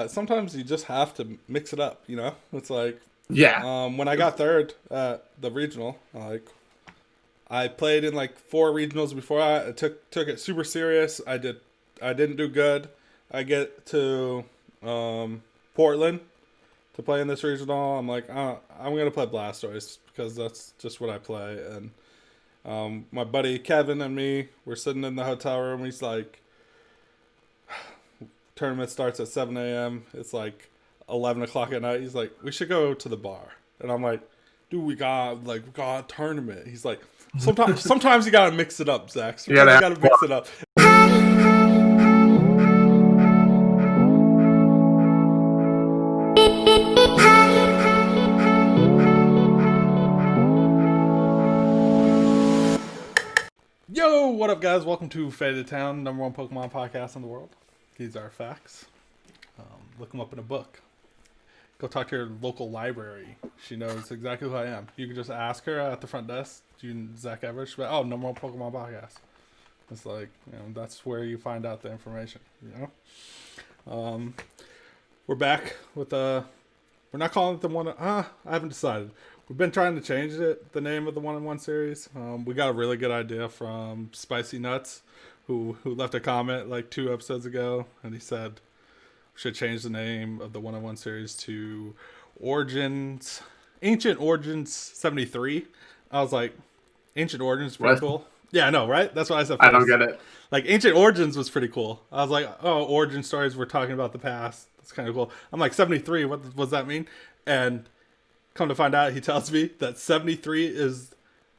Sometimes you just have to mix it up, you know? It's like Yeah. when I got third at the regional, I played in like four regionals before I took it super serious. I didn't do good. I get to Portland to play in this regional. I'm like, I'm gonna play Blastoise because that's just what I play. And my buddy Kevin and me were sitting in the hotel room. He's like, tournament starts at 7 a.m. It's like 11 o'clock at night. He's like, we should go to the bar. And I'm like, dude, we got a tournament. He's like, sometimes you gotta mix it up, Zach. Sometimes you gotta mix it up. Yo, what up, guys? Welcome to Faded Town, number one Pokemon podcast in the world. These are facts. Look them up in a book. Go talk to your local library. She knows exactly who I am. You can just ask her at the front desk, do you Zach Everett? She'll be like, oh, number one Pokemon podcast. It's like, that's where you find out the information, We're back with we're not calling it the one, I haven't decided. We've been trying to change the name of the one-on-one series. We got a really good idea from Spicy Nuts, who left a comment like 2 episodes ago, and he said we should change the name of the one-on-one series to Ancient Origins 73. I was like, Ancient Origins pretty cool. Yeah, I know, right? That's what I said first. I don't get it. Like, Ancient Origins was pretty cool. I was like, oh, origin stories, we're talking about the past. That's kind of cool. I'm like, 73, what does that mean? And come to find out, he tells me that 73 is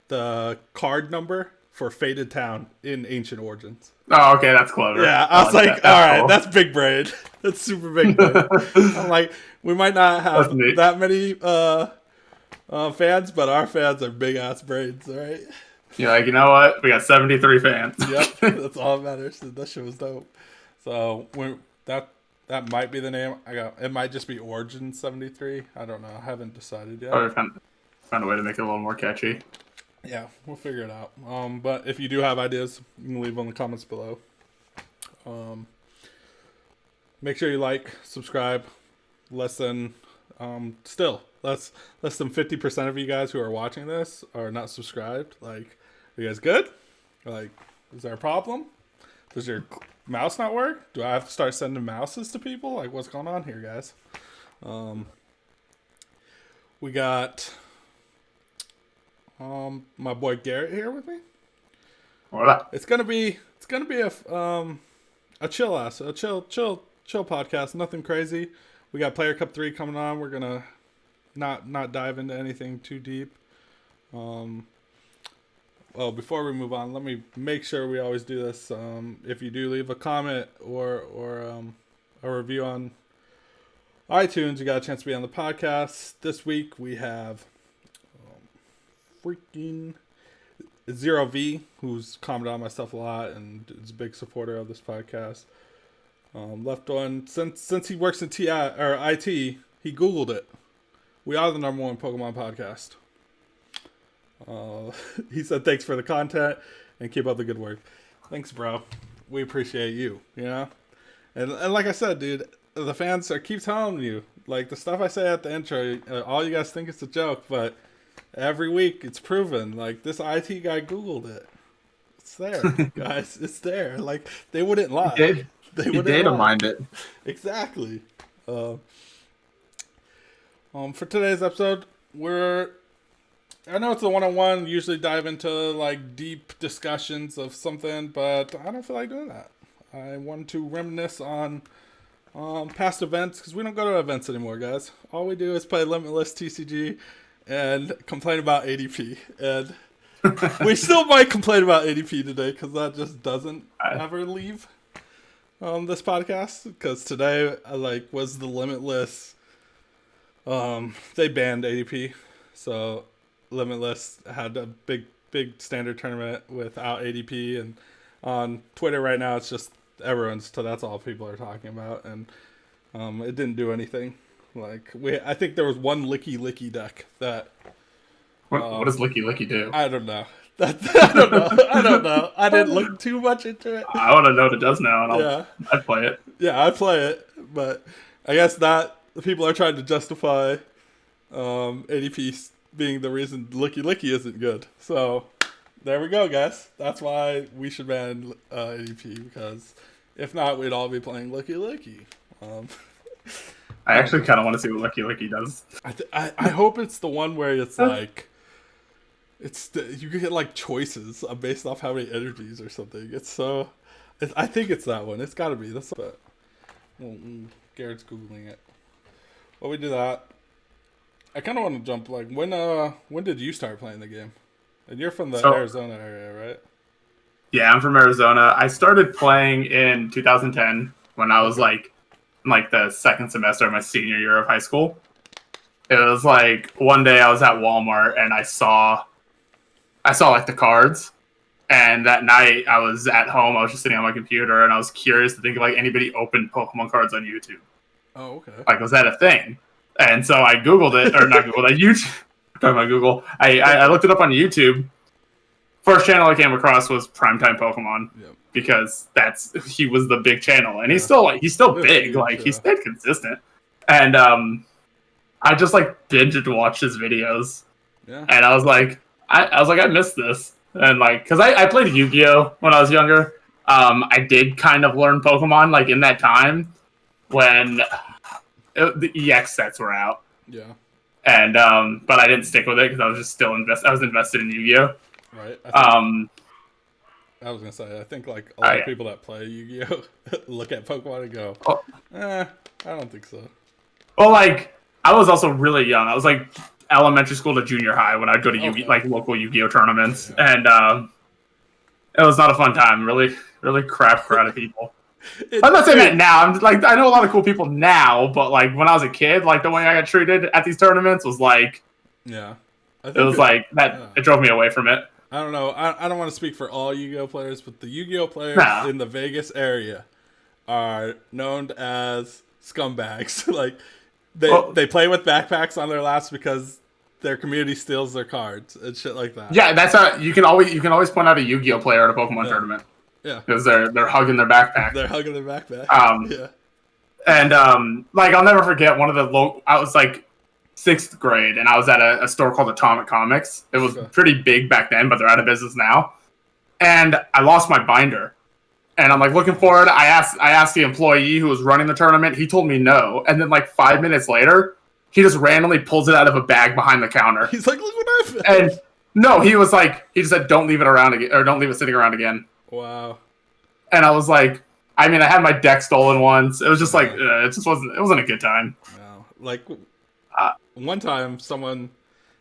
the card number for Faded Town in Ancient Origins. Oh, okay, that's clever. Yeah, I was like, all right, cool. That's big brain. That's super big brain. I'm like, we might not have that many fans, but our fans are big ass brains, all right? You're like, you know what? We got 73 fans. Yep, that's all that matters. That shit was dope. So that might be the name. It might just be Origin 73. I don't know. I haven't decided yet. Probably find a way to make it a little more catchy. Yeah, we'll figure it out. But if you do have ideas, you can leave them in the comments below. Make sure you like, subscribe. Less than 50% of you guys who are watching this are not subscribed. Like, are you guys good? Like, is there a problem? Does your mouse not work? Do I have to start sending mouses to people? Like, what's going on here, guys? We got my boy Garrett here with me. Hola. It's gonna be a chill podcast. Nothing crazy. We got Player Cup 3 coming on. We're gonna not dive into anything too deep. Well, before we move on, let me make sure we always do this. If you do leave a comment or a review on iTunes, you got a chance to be on the podcast. This week we have freaking Zero V, who's commented on my stuff a lot and is a big supporter of this podcast. Left one since he works in IT, he Googled it. We are the number one Pokemon podcast. He said thanks for the content and keep up the good work. Thanks, bro. We appreciate you. And like I said, dude, the fans keep telling you, like, the stuff I say at the intro, all you guys think it's a joke, but every week it's proven. Like, this IT guy Googled it. It's there, guys. It's there. Like, they wouldn't lie. They wouldn't data mined it. Exactly. For today's episode, I know it's a one-on-one, usually dive into like deep discussions of something, but I don't feel like doing that. I want to reminisce on past events, because we don't go to events anymore, guys. All we do is play Limitless TCG and complain about ADP. And we still might complain about ADP today, because that just doesn't ever leave this podcast. Because today, was the Limitless. They banned ADP, so Limitless had a big standard tournament without ADP, and on Twitter right now it's just that's all people are talking about, and it didn't do anything. I think there was one Licky deck that. What does Licky do? I don't know. I don't know. I didn't look too much into it. I want to know what it does now, and I'd play it. Yeah, I'd play it, but I guess that people are trying to justify ADP being the reason Licky Licky isn't good. So there we go, guys. That's why we should ban ADP, because if not, we'd all be playing Licky Licky. I actually kind of want to see what Licky Licky does. I hope it's the one where it's like you can get like choices based off how many energies or something. I think it's that one. It's got to be. But Garrett's googling it. While we do that, I kind of want to jump. Like when did you start playing the game? And you're from the Arizona area, right? Yeah, I'm from Arizona. I started playing in 2010 when I was like the second semester of my senior year of high school. It was like one day I was at Walmart and I saw like the cards, and that night I was at home. I was just sitting on my computer and I was curious to think of like anybody opened Pokemon cards on YouTube. Oh, okay. Like, was that a thing? And so I Googled it, or not Googled it, YouTube. Talking about Google. I looked it up on YouTube. First channel I came across was Primetime Pokemon. Yep. Because he was the big channel, and he's still big. Like, he stayed consistent. And I just like binged watched his videos. Yeah. And I was like, I missed this. And like, because I played Yu-Gi-Oh when I was younger. I did kind of learn Pokemon like in that time when the EX sets were out. Yeah. And but I didn't stick with it because I was just still invested in Yu-Gi-Oh. Right. I was gonna say, I think like a lot of people that play Yu-Gi-Oh look at Pokemon and go, I don't think so. Well, like, I was also really young. I was like elementary school to junior high when I'd go to like local Yu-Gi-Oh tournaments, and it was not a fun time. Really, really crap crowd of people. I'm not saying that now. I'm just, like, I know a lot of cool people now, but like when I was a kid, like the way I got treated at these tournaments was like, yeah, it was like that. Yeah. It drove me away from it. I don't know. I don't want to speak for all Yu-Gi-Oh players, but the Yu-Gi-Oh players in the Vegas area are known as scumbags. Like they play with backpacks on their laps because their community steals their cards and shit like that. Yeah, that's how you can always point out a Yu-Gi-Oh player at a Pokemon tournament. Yeah, because they're hugging their backpack. They're hugging their backpack. Yeah, and like I'll never forget one of the I was like 6th grade, and I was at a store called Atomic Comics. It was pretty big back then, but they're out of business now. And I lost my binder, and I'm like looking for it. I asked the employee who was running the tournament. He told me no, and then like 5 minutes later, he just randomly pulls it out of a bag behind the counter. He's like, "Look what I found!" And no, he just said, "Don't leave it around again, or don't leave it sitting around again." Wow. And I was like, I mean, I had my deck stolen once. It was just like, it wasn't a good time. No, like. One time, someone,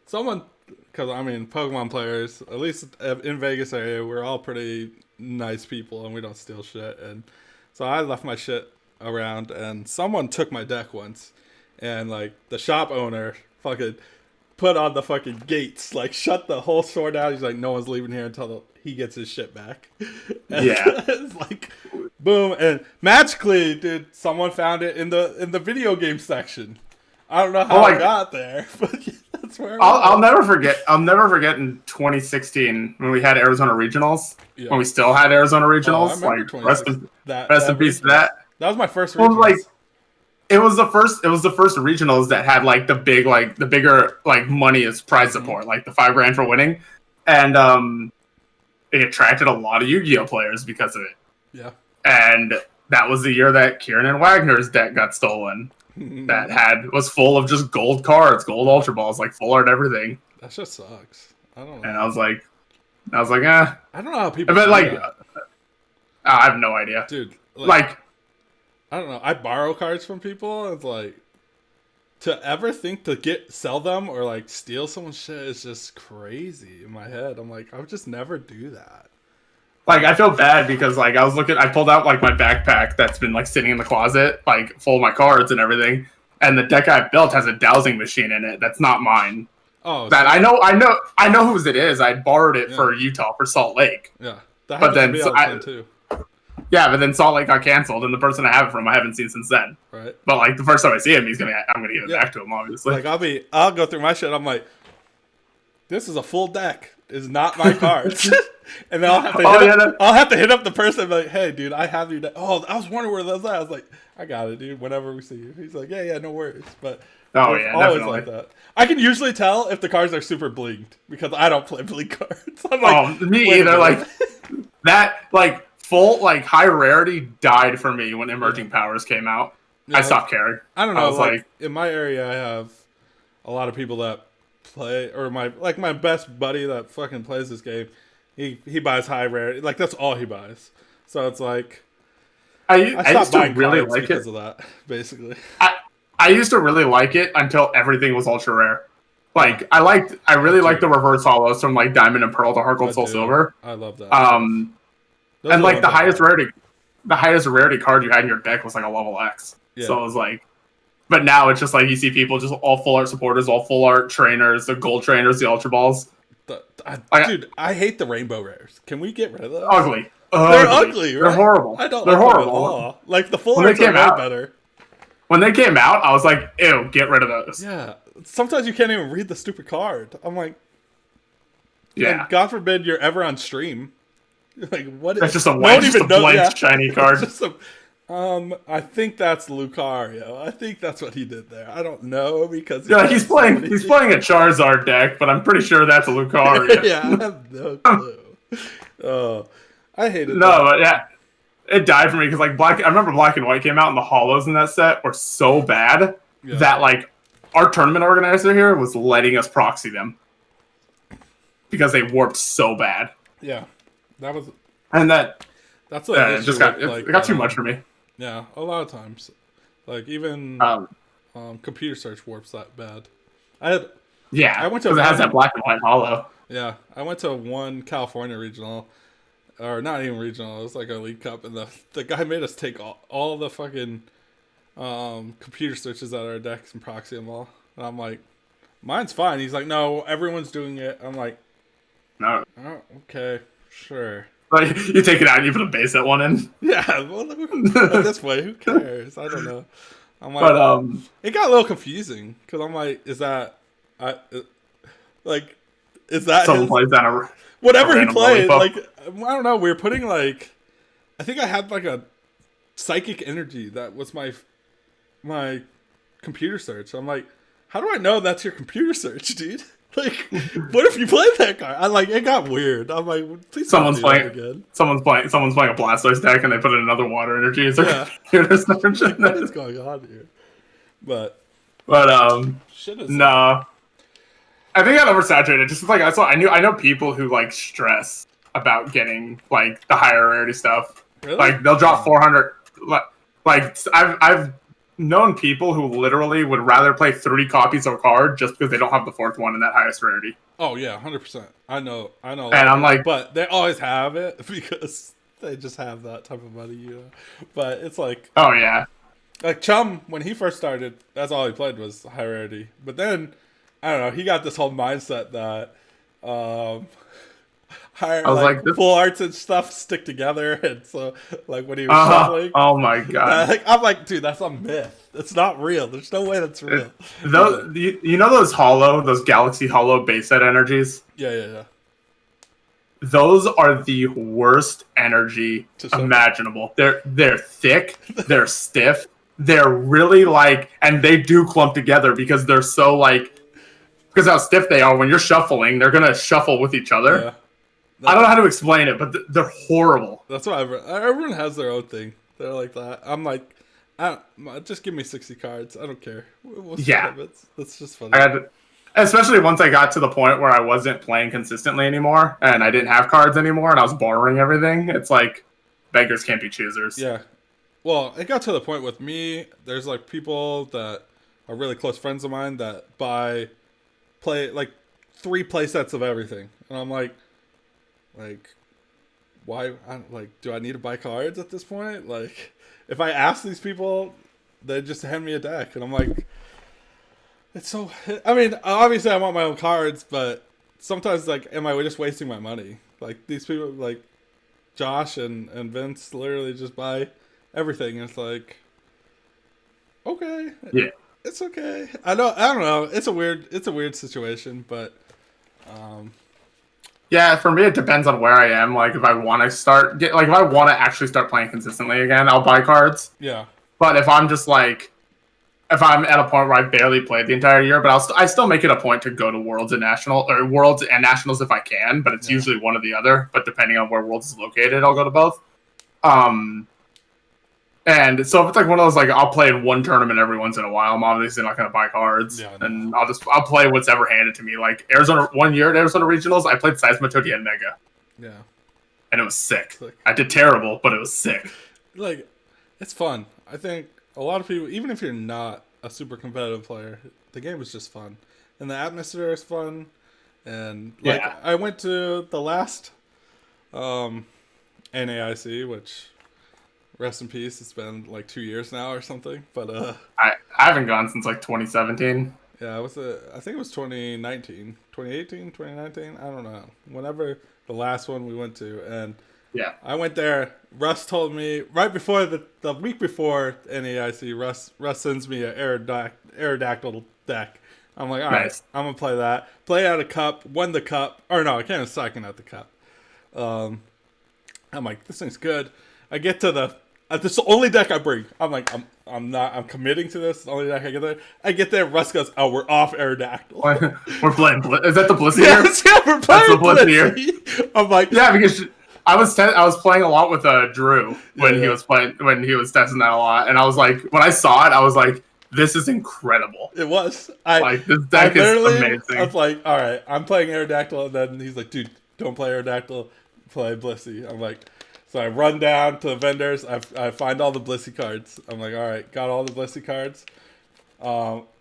because I mean, Pokemon players, at least in Vegas area, we're all pretty nice people and we don't steal shit. And so I left my shit around, and someone took my deck once, and like the shop owner fucking put on the fucking gates, like shut the whole store down. He's like, no one's leaving here until he gets his shit back. And it's like, boom, and magically, dude, someone found it in the video game section. I don't know how I got there, but that's where I'll never forget. I'll never forget in 2016 when we had Arizona Regionals. Yeah. When we still had Arizona Regionals, like rest in peace to that. That was my first regionals. Like it was the first regionals that had like the bigger like money as prize support, like the $5,000 for winning, and it attracted a lot of Yu-Gi-Oh players because of it. Yeah, and that was the year that Kieran and Wagner's deck got stolen. That was full of just gold cards, gold Ultra Balls, like full art everything. That just sucks. I don't know. And I was like, I don't know how people. But like, I have no idea, dude. Like, I don't know. I borrow cards from people. It's like to ever think to sell them or like steal someone's shit is just crazy in my head. I'm like, I would just never do that. Like, I feel bad because, like, I pulled out, like, my backpack that's been, like, sitting in the closet, like, full of my cards and everything. And the deck I built has a dowsing machine in it that's not mine. Oh. That I know whose it is. I borrowed it for Utah, for Salt Lake. Yeah. But then, yeah, but then Salt Lake got canceled, and the person I have it from I haven't seen since then. Right. But, like, the first time I see him, I'm going to give it back to him, obviously. Like, I'll go through my shit, I'm like, this is a full deck. It's not my cards. And then I'll have to hit up the person and be like, hey, dude, I have your deck. Oh, I was wondering where those are. I was like, I got it, dude. Whenever we see you. He's like, yeah, no worries. But always definitely. like that. I can usually tell if the cards are super blinked because I don't play blink cards. I'm like, me either. Like that, like full, like high rarity died for me when emerging powers came out. Yeah, I stopped caring. I don't know. I was like in my area, I have a lot of people that play, or my best buddy that fucking plays this game. He buys high rarity. Like that's all he buys. So it's like I used to really like it because of that. Basically, I used to really like it until everything was ultra rare. Like I really liked the reverse hollows from like Diamond and Pearl to Heart Gold Soul Silver. I love that. And like the highest rarity card you had in your deck was like a level X. Yeah. So it was like, but now it's just like you see people just all full art supporters, all full art trainers, the gold trainers, the ultra balls. Dude, I hate the rainbow rares. Can we get rid of those? Ugly. They're ugly. Right? They're horrible. They're horrible. Like the full arts are way better. When they came out, I was like, ew, get rid of those. Yeah. Sometimes you can't even read the stupid card. I'm like, yeah. God forbid you're ever on stream. Like, what? That's just a blank shiny card. I think that's Lucario. I think that's what he did there. I don't know because he's playing a Charizard deck, but I'm pretty sure that's a Lucario. Yeah, I have no clue. Oh, I hate it. No, but yeah, it died for me because like I remember Black and White came out, and the hollows in that set were so bad that like our tournament organizer here was letting us proxy them because they warped so bad. Yeah, that was, and that's like it got too much for me. Yeah, a lot of times, like even computer search warps that bad. I went to because it has that black and white hollow. Yeah, I went to one California regional, or not even regional. It was like a League Cup, and the guy made us take all the fucking computer searches out of our decks and proxy them all. And I'm like, mine's fine. He's like, no, everyone's doing it. I'm like, no. Oh, okay, sure. Like, you take it out and you put a base set one in. Yeah, well, this way, who cares? I don't know. I'm like, but it got a little confusing because I'm like, is that someone plays that whatever he played? Like, I don't know. We were putting like, I think I had like a psychic energy that was my computer search. I'm like, how do I know that's your computer search, dude? Like, what if you played that card? It got weird. I'm like, please someone's playing again. Someone's playing a Blastoise deck and they put in another water energy as their computer search. Like, what is going on here? But shit is no. I think I got oversaturated. Just like I know people who like stress about getting like the higher rarity stuff. Really? Like they'll drop 400. Like I've known people who literally would rather play 3 copies of a card just because they don't have the 4th one in that highest rarity. Oh yeah, 100%. I know. And I'm like, but they always have it because they just have that type of money, you know. But it's like, oh yeah, like Chum when he first started, that's all he played was high rarity. But then I don't know, he got this whole mindset that full arts and stuff stick together, and so like when he was shuffling, oh my god, I'm like, dude, that's a myth. It's not real. There's no way that's real. You know those Galaxy Hollow base set energies? Yeah. Those are the worst energy imaginable. They're thick, they're stiff, they're really like, and they do clump together because they're so like, because how stiff they are. When you're shuffling, they're gonna shuffle with each other. Yeah. I don't know how to explain it, but they're horrible. That's why everyone has their own thing. They're like that. I'm like, just give me 60 cards. I don't care. That's just funny. Especially once I got to the point where I wasn't playing consistently anymore, and I didn't have cards anymore, and I was borrowing everything. It's like, beggars can't be choosers. Yeah. Well, it got to the point with me. There's like people that are really close friends of mine that play like 3 play sets of everything, and I'm like, why? Do I need to buy cards at this point? Like, if I ask these people, they just hand me a deck, and I'm like, it's so. I mean, obviously, I want my own cards, but sometimes, like, am I just wasting my money? Like, these people, like Josh and Vince, literally just buy everything, and it's like, okay, yeah, it's okay. I don't know. It's a weird situation, but Yeah, for me it depends on where I am. Like if I want to if I want to actually start playing consistently again, I'll buy cards. Yeah. But if I'm just like, if I'm at a point where I barely played the entire year, but I still make it a point to go to Worlds and Nationals if I can. But it's usually one or the other. But depending on where Worlds is located, I'll go to both. And so if it's like one of those, like I'll play in one tournament every once in a while, I'm obviously not going to buy cards, and I'll play what's ever handed to me. Like Arizona, one year at Arizona Regionals, I played Seismitoad and Mega. Yeah. And it was sick. I did terrible, but it was sick. Like, it's fun. I think a lot of people, even if you're not a super competitive player, the game is just fun, and the atmosphere is fun. And like, I went to the last NAIC, which, rest in peace, it's been like 2 years now or something. But I haven't gone since like 2017. Yeah, I think it was 2019, 2018, 2019. I don't know. Whenever the last one we went to, and I went there. Russ told me right before the week before NAIC. Russ sends me an Aerodactyl deck. I'm like, all right, I'm gonna play that. Play out a cup, won the cup, or no, I came in second at the cup. I'm like, this thing's good. I get to this is the only deck I bring. I'm like, I'm committing to this. It's the only deck I get there. I get there. Russ goes, oh, we're off Aerodactyl. We're playing. Is that the Blissey? Yes, yeah, we're playing Blissey. I'm like, yeah, because I was playing a lot with Drew when he was testing that a lot, and I was like, when I saw it, I was like, this is incredible. It was. This deck is amazing. I was like, all right, I'm playing Aerodactyl, and then he's like, dude, don't play Aerodactyl, play Blissey. I'm like. So I run down to the vendors. I find all the Blissey cards. I'm like, all right, got all the Blissey cards.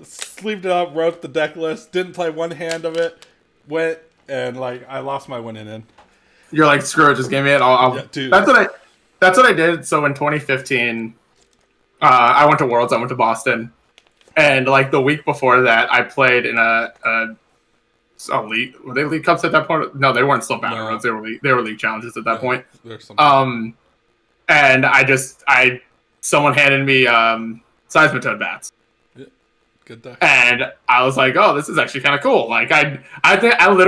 Sleeved it up, wrote the deck list. Didn't play one hand of it. Went and like I lost my winning in. You're like, screw it, just give me it. Dude. That's what I did. So in 2015, I went to Worlds. I went to Boston, and like the week before that, I played in a league. Were they league cups at that point? No, they weren't still battle roads. They were league challenges at that point. And someone handed me Seismitoad bats. Yeah, good deck. And I was like, oh, this is actually kind of cool. Like I think I went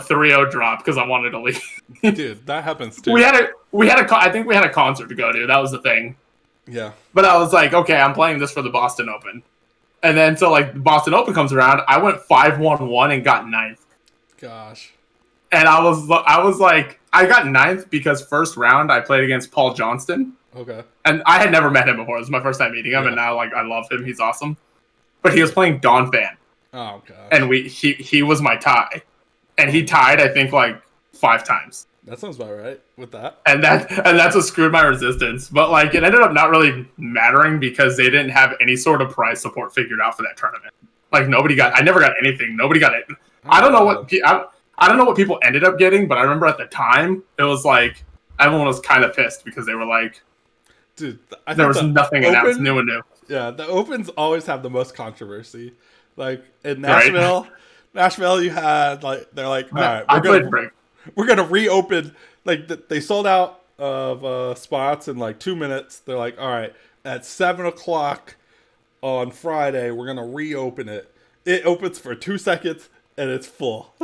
3-0 drop because I wanted to leave. Dude, that happens too. I think we had a concert to go to. That was the thing. Yeah. But I was like, okay, I'm playing this for the Boston Open. And then, so, like, the Boston Open comes around, I went 5-1-1 and got 9th. Gosh. And I was like, I got 9th because first round I played against Paul Johnston. Okay. And I had never met him before. It was my first time meeting him, and now, like, I love him. He's awesome. But he was playing Dawn Fan. Oh, gosh. And he was my tie. And he tied, I think, like, 5 times. That sounds about right with that. And that's what screwed my resistance. But like it ended up not really mattering because they didn't have any sort of prize support figured out for that tournament. Like I never got anything. Nobody got it. I don't know what people ended up getting, but I remember at the time it was like everyone was kind of pissed because they were like, dude, there was nothing announced new and new. Yeah, the Opens always have the most controversy. Like in Nashville, you had like they're like, all right, we're gonna reopen. Like they sold out of spots in like 2 minutes. They're like, all right, at 7:00 on Friday, we're gonna reopen it. It opens for 2 seconds and it's full,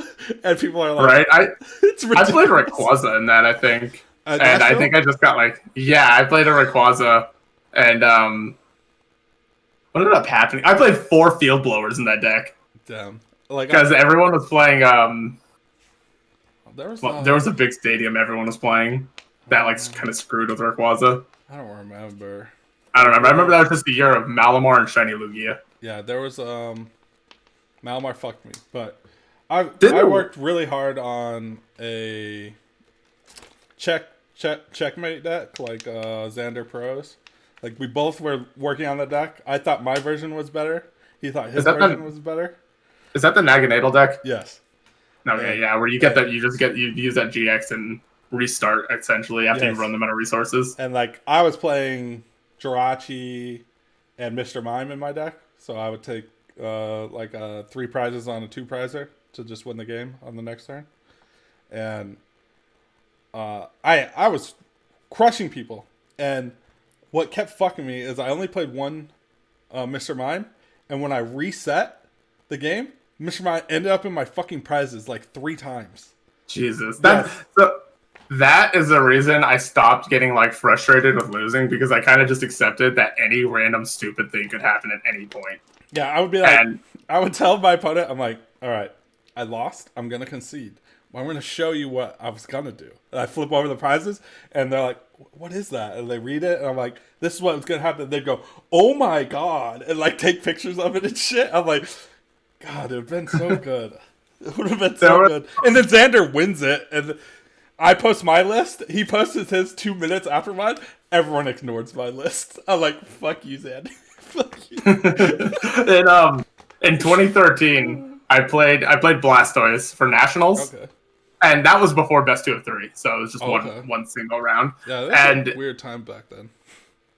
and people are like, right? It's ridiculous. I played Rayquaza in that, I think, and I think I just got like, I played a Rayquaza, and what ended up happening? I played 4 Field Blowers in that deck. Damn, like because everyone was playing. There was a big stadium everyone was playing that like kind of screwed with Rayquaza. I don't remember. I remember that was just the year of Malamar and Shiny Lugia. Yeah, there was Malamar fucked me, but I worked really hard on a checkmate deck like Xander Pros. Like we both were working on the deck. I thought my version was better. He thought his version was better. Is that the Naganadel deck? Yes. Okay, yeah, where you get that, you use that GX and restart essentially after you run them out of resources. And like I was playing Jirachi and Mr. Mime in my deck, so I would take 3 prizes on a 2-prizer to just win the game on the next turn. And I was crushing people, and what kept fucking me is I only played one Mr. Mime, and when I reset the game, Mission Mine ended up in my fucking prizes like 3 times. Jesus. Yes. That is the reason I stopped getting like frustrated with losing, because I kind of just accepted that any random stupid thing could happen at any point. Yeah, I would be like, I would tell my opponent, I'm like, all right, I lost, I'm going to concede. Well, I'm going to show you what I was going to do. And I flip over the prizes, and they're like, what is that? And they read it, and I'm like, this is what's going to happen. They go, oh my God, and like take pictures of it and shit. I'm like, God, it would have been so good. It would have been so good. And then Xander wins it, and I post my list. He posted his 2 minutes after mine. Everyone ignores my list. I'm like, fuck you, Xander. Fuck you. In 2013, I played Blastoise for nationals. Okay. And that was before best 2 of 3, so it was just one single round. Yeah, that's a weird time back then.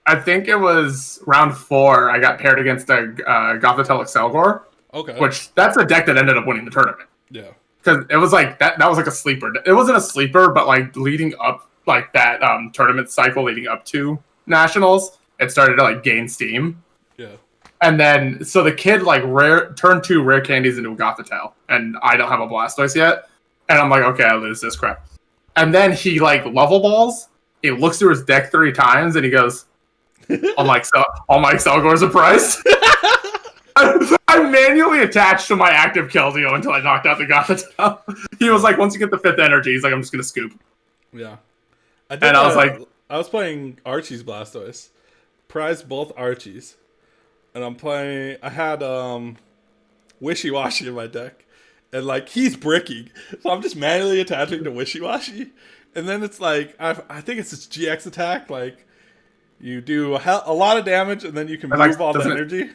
I think it was round 4. I got paired against a Gothitelle Excelgor. Okay. Which that's a deck that ended up winning the tournament. Yeah. Because it was like that was like a sleeper. It wasn't a sleeper, but like leading up, like that tournament cycle leading up to nationals, it started to like gain steam. Yeah. And then so the kid like turned 2 rare candies into a Gothitelle, and I don't have a Blastoise yet. And I'm like, okay, I lose this crap. And then he like level balls. He looks through his deck 3 times, and he goes, all my Excelgors are priced. I manually attached to my active Keldeo until I knocked out the Gothitelle. He was like, once you get the 5th energy, he's like, I'm just going to scoop. Yeah. I was like... I was playing Archie's Blastoise. Prized both Archies. And I had Wishy-Washy in my deck. And like, he's bricking. So I'm just manually attaching to Wishy-Washy. And then it's like, I think it's this GX attack. Like, you do a lot of damage, and then you can move all the energy.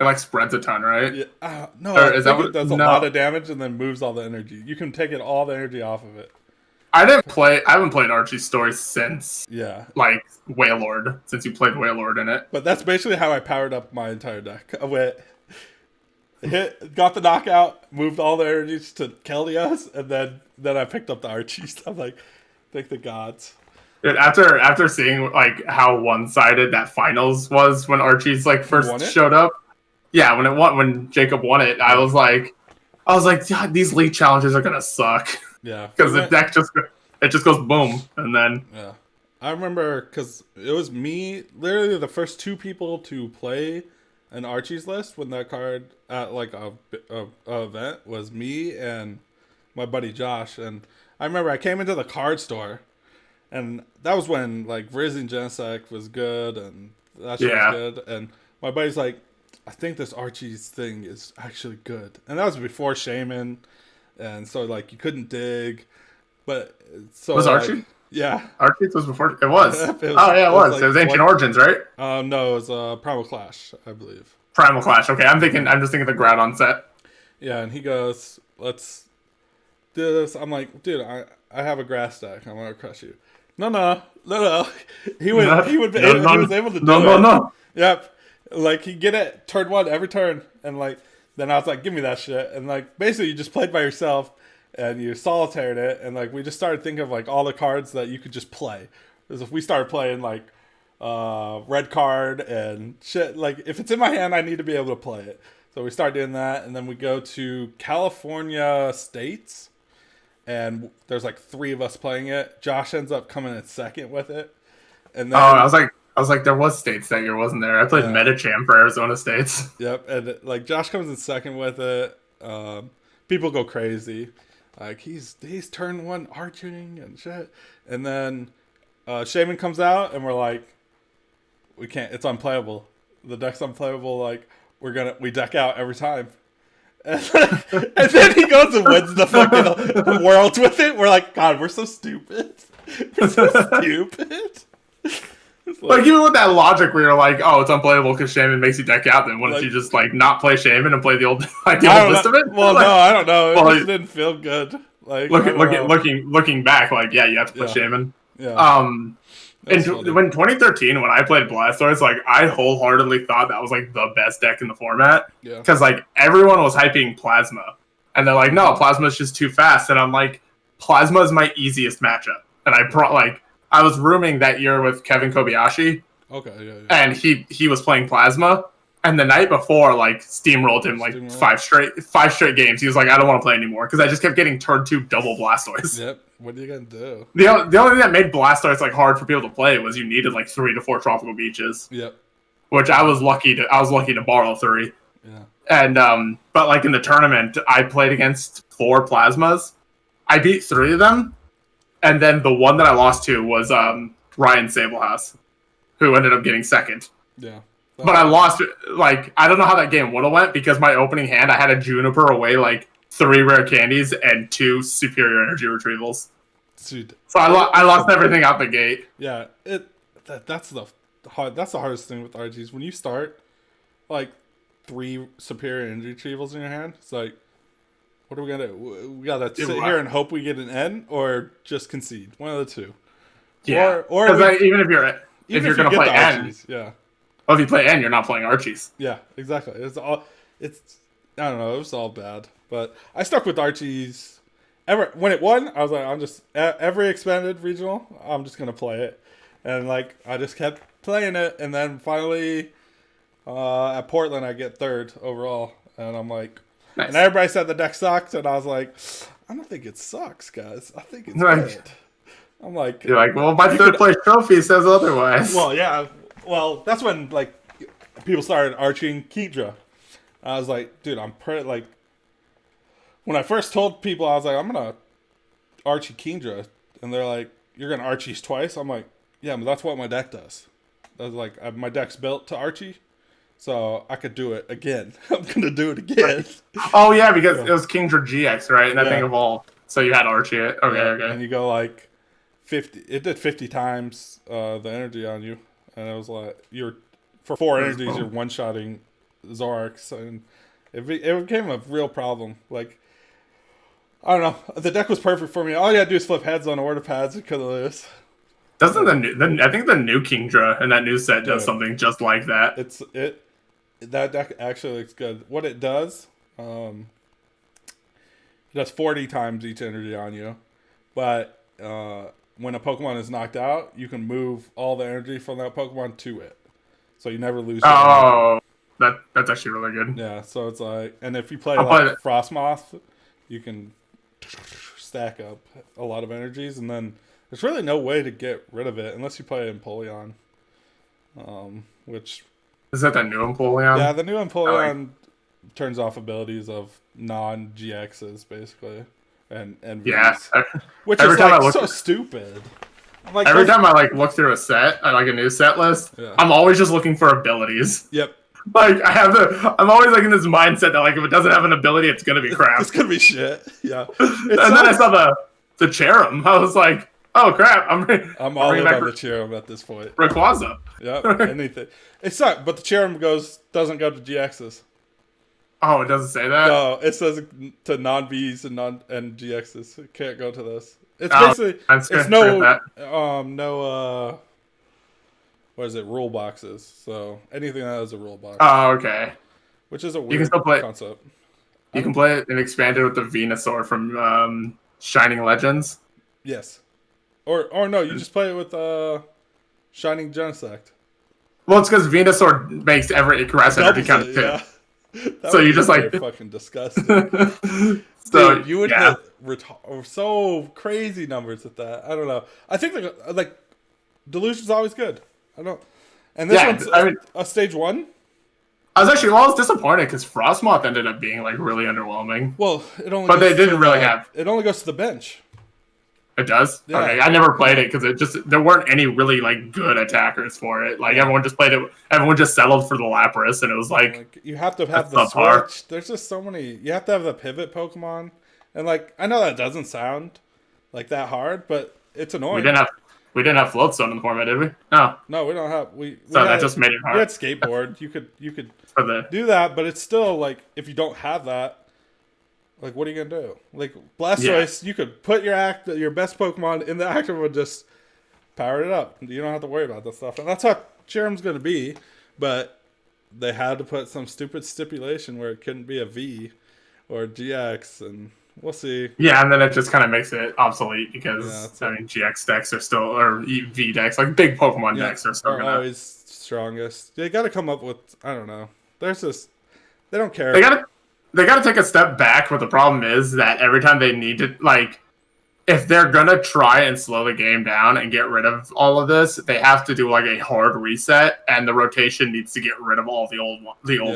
It like spreads a ton, right? Yeah. No, I think it does a lot of damage and then moves all the energy. You can take all the energy off of it. I haven't played Archie's story since like Wailord, since you played Wailord in it. But that's basically how I powered up my entire deck. I went, got the knockout, moved all the energies to Keldeos, and then I picked up the Archies. I'm like, thank the gods. Dude, after seeing like how one-sided that finals was when Archie's like first showed up. Yeah, when Jacob won it, I was like, God, these league challenges are gonna suck. Yeah, because the deck just goes boom, and then I remember because it was me, literally the first 2 people to play an Archie's list when that card at like a event was me and my buddy Josh, and I remember I came into the card store, and that was when like Rising Genesect was good, and that shit was good, and my buddy's like, I think this Archie's thing is actually good. And that was before Shaman. And so, like, you couldn't dig. But, so. Was like, Archie? Yeah. Archie was before. It was. It was. Like, it was Ancient Origins, right? No, it was Primal Clash, I believe. Primal Clash. Okay, I'm just thinking the Groudon set. Yeah, and he goes, let's do this. I'm like, dude, I have a grass deck. I'm going to crush you. No. He was able to do it. No. Yep. Like, he'd get it turn 1 every turn, and like, then I was like, give me that shit. And like, basically you just played by yourself, and you solitaired it, and like, we just started thinking of like all the cards that you could just play. Because if we started playing like red card and shit, like if it's in my hand, I need to be able to play it. So we start doing that, and then we go to California States, and there's like 3 of us playing it. Josh ends up coming in second with it. And then, I was like, there was States that year, wasn't there? I played Metacham for Arizona States. Yep, and like Josh comes in second with it. People go crazy. Like he's turn 1 arching and shit. And then Shaman comes out, and we're like, we can't. It's unplayable. The deck's unplayable. Like we deck out every time. And then he goes and wins the fucking world with it. We're like, God, we're so stupid. We're so stupid. Like, even with that logic where you're like, oh, it's unplayable because Shaman makes you deck out, then wouldn't you just like not play Shaman and play the old list of it? Well, no, I don't know. It just didn't feel good. Like looking back, like you have to play Shaman. Yeah. When 2013, when I played Blastoise, like I wholeheartedly thought that was like the best deck in the format. Yeah. Because like everyone was hyping Plasma, and they're like, no, Plasma's just too fast, and I'm like, Plasma is my easiest matchup, and I was rooming that year with Kevin Kobayashi. Okay, yeah. And he was playing Plasma, And the night before, like, steamrolled him like five straight games. He was like, I don't want to play anymore because I just kept getting turn 2 double Blastoise. Yep. What are you gonna do? The only thing that made Blastoise like hard for people to play was you needed like 3 to 4 tropical beaches. Yep. Which I was lucky to borrow 3. Yeah. And but like in the tournament, I played against 4 plasmas. I beat 3 of them, and then the one that I lost to was Ryan Sablehouse, who ended up getting second. Yeah. But I lost, like, I don't know how that game would have went because my opening hand, I had a Juniper away, like, 3 rare candies and 2 superior energy retrievals. Dude. So I lost everything out the gate. Yeah, that's the hardest thing with RGs. When you start, like, 3 superior energy retrievals in your hand, it's like, what are we gonna do? We gotta sit here and hope we get an N or just concede. One of the two. Yeah. Or even if you're gonna play N. Yeah. Well, if you play N, you're not playing Archies. Yeah, exactly. I don't know, it was all bad. But I stuck with Archies. When it won, I was like, every expanded regional, I'm just going to play it. And, like, I just kept playing it. And then finally, at Portland, I get 3rd overall. And I'm like, nice. And everybody said the deck sucks. And I was like, I don't think it sucks, guys. I think it's good. I'm like, you're like, well, my 3rd place trophy says otherwise. Well, yeah. Well, that's when, like, people started arching Kidra. I was like, dude, like, when I first told people, I was like, I'm going to Archie Kingdra. And they're like, you're going to Archies twice? I'm like, yeah, but that's what my deck does. I was like, my deck's built to Archie, so I could do it again. I'm going to do it again. Oh, yeah, because it was Kingdra GX, right? And that thing evolved. So you had Archie it. Okay. And you go, like, 50. It did 50 times the energy on you. And it was like, for 4 energies, you're one-shotting Zoroarks. And it became a real problem. Like, I don't know. The deck was perfect for me. All you had to do is flip heads on order pads and couldn't lose. Doesn't I think the new Kingdra in that new set does something just like that. That deck actually looks good. What it does, it does 40 times each energy on you. But when a Pokemon is knocked out, you can move all the energy from that Pokemon to it. So you never lose. Oh, that's actually really good. Yeah, so it's like, and if you play like Frostmoth, you can stack up a lot of energies, and then there's really no way to get rid of it unless you play Empoleon. Which is that new Empoleon? Yeah, the new Empoleon turns off abilities of non-GXs basically, and Vs, which is like so stupid. Like, every time I like look through a set, like a new set list, I'm always just looking for abilities. Yep. Like I'm always like in this mindset that like if it doesn't have an ability, it's gonna be crap. It's gonna be shit. Yeah. And then I saw the Cherum. I was like, oh crap! I'm all in on the Cherum at this point. Rayquaza. Yep. Anything. It sucked, but the Cherum doesn't go to GXs. Oh, it doesn't say that. No, it says to non-Vs and GXs. It can't go to this. It's basically it's no what is it, rule boxes. So anything that has a rule box. Oh, okay. Which is a weird concept. You can play it and expand it with the Venusaur from Shining Legends. Yes. Or no, you just play it with Shining Genesect. Well, it's because Venusaur makes every grass energy count of 2. Yeah. So you just like fucking disgusting. So dude, you would hit so crazy numbers with that. I don't know. I think like Delusion's always good. I don't. And this one's a stage 1. I was disappointed because Frostmoth ended up being like really underwhelming. Well, but they didn't really have. It only goes to the bench. It does? Yeah. Okay, I never played it because there weren't any really like good attackers for it. Like everyone just played it. Everyone just settled for the Lapras, and it was like you have to have the switch. There's just so many. You have to have the pivot Pokemon, and like I know that doesn't sound like that hard, but it's annoying. We didn't have Floatstone in the format, did we? No, we don't have. So that just made it hard. We had Skateboard. You could do that, but it's still like if you don't have that. Like, what are you gonna do? Like Blastoise, you could put your best Pokemon in the active and just power it up. You don't have to worry about that stuff, and that's how Cherum's gonna be. But they had to put some stupid stipulation where it couldn't be a V or a GX, and we'll see. Yeah, and then it just kind of makes it obsolete because GX decks are still, or V decks, like big Pokemon decks are still always strongest. They got to come up with, I don't know. There's this. They don't care. They gotta take a step back, but the problem is that every time they need to, like, if they're gonna try and slow the game down and get rid of all of this, they have to do like a hard reset, and the rotation needs to get rid of all the old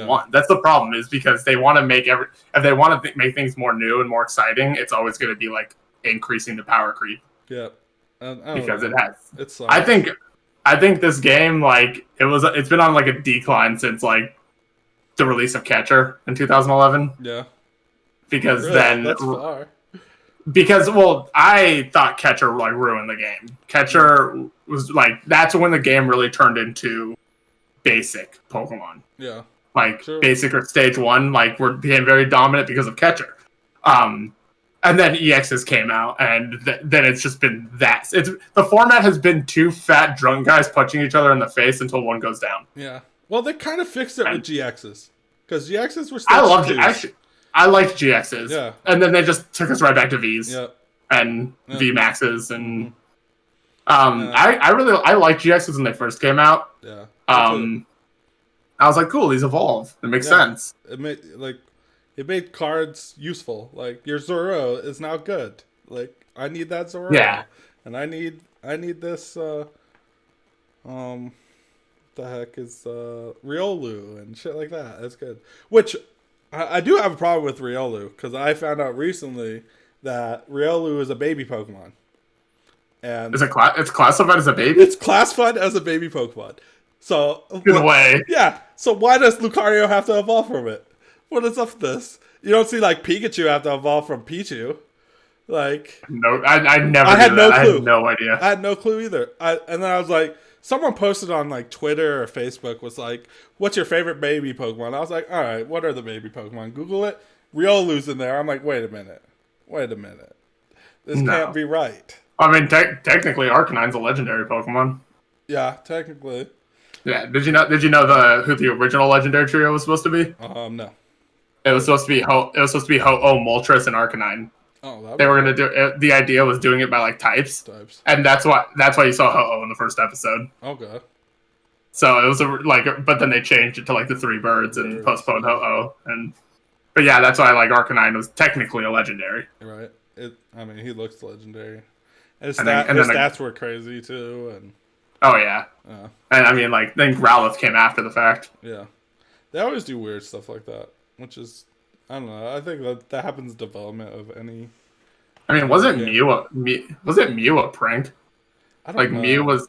one. That's the problem, is because they want to make if they want to make things more new and more exciting, it's always going to be like increasing the power creep. Yeah, because know. It has. It's. I think this game, like, it's been on like a decline since like the release of Catcher in 2011. Yeah. Because really? then That's far. Because, well, I thought Catcher like ruined the game. Catcher was like, that's when the game really turned into basic Pokemon. Yeah. Like basic or stage 1, like became very dominant because of Catcher. And then EXs came out, and then it's just been that. The format has been two fat drunk guys punching each other in the face until one goes down. Yeah. Well, they kind of fixed it with GXs. Because GXs were I liked GXs. Yeah. And then they just took us right back to Vs. Yeah. And VMAXs. And I liked GXs when they first came out. Yeah. I was like, cool, these evolve. It makes sense. It made cards useful. Like, your Zoro is now good. Like, I need that Zoro. Yeah. And I need this the heck is Riolu and shit like that. That's good. Which I do have a problem with Riolu, because I found out recently that Riolu is a baby Pokemon. And it's classified as a baby? It's classified as a baby Pokemon. So in a way. Yeah. So why does Lucario have to evolve from it? What is up with this? You don't see like Pikachu have to evolve from Pichu. Like, no, I never. I had no clue. I had no idea. I had no clue either. And then I was like, someone posted on like Twitter or Facebook was like, "What's your favorite baby Pokemon?" I was like, "All right, what are the baby Pokemon?" Google it. Riolu's in there. I'm like, wait a minute. This can't be right. I mean, technically, Arcanine's a legendary Pokemon. Yeah, technically. Yeah. Did you know who the original legendary trio was supposed to be? No. It was supposed to be Ho-Oh, Moltres, and Arcanine. Oh, they were gonna do it. The idea was doing it by like types, and that's why you saw Ho-Oh in the first episode. Okay. So it was but then they changed it to like the 3 birds and postponed Ho-Oh, but yeah, that's why like Arcanine was technically a legendary. Right. I mean, he looks legendary. And his stats were crazy too, and. Oh yeah. And I mean, like, then Growlithe came after the fact. Yeah. They always do weird stuff like that, which is, I don't know. I think that happens in development of any. I mean, was it Mew a prank? I don't know. Mew was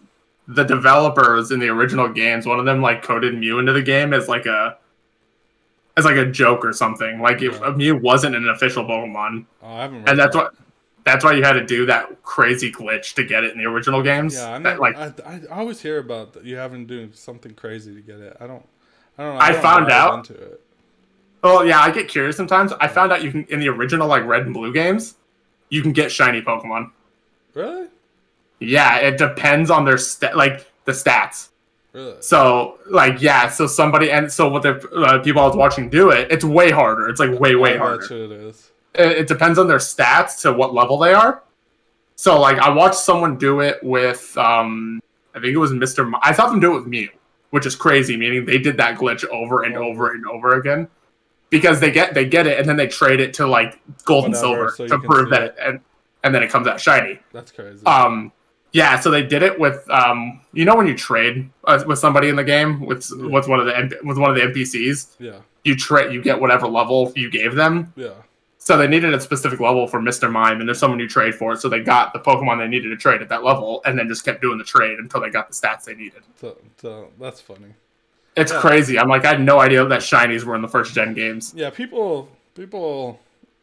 the developers in the original games. One of them like coded Mew into the game as like a joke or something. Like if Mew wasn't an official Pokemon. Oh, I haven't. Read and that's why you had to do that crazy glitch to get it in the original games. Yeah, I always hear about you having to do something crazy to get it. I don't know. I found out. Into it. Oh yeah, I get curious sometimes. I found out you can, in the original like Red and Blue games, you can get shiny Pokemon. Really? Yeah, it depends on their the stats. Really? So so what the people I was watching do it, it's way harder. It's like way harder. That's what it is. It depends on their stats to what level they are. So like I watched someone do it with I think it was I saw them do it with Mew, which is crazy, meaning they did that glitch over and over and over again. Because they get it and then they trade it to like gold and silver to prove that and then it comes out shiny. That's crazy. Yeah, so they did it with you know when you trade with somebody in the game with one of the NPCs. Yeah. You get whatever level you gave them. Yeah. So they needed a specific level for Mr. Mime, and there's someone you trade for it. So they got the Pokemon they needed to trade at that level, and then just kept doing the trade until they got the stats they needed. So that's funny. It's crazy. I'm like, I had no idea that shinies were in the first gen games. Yeah, people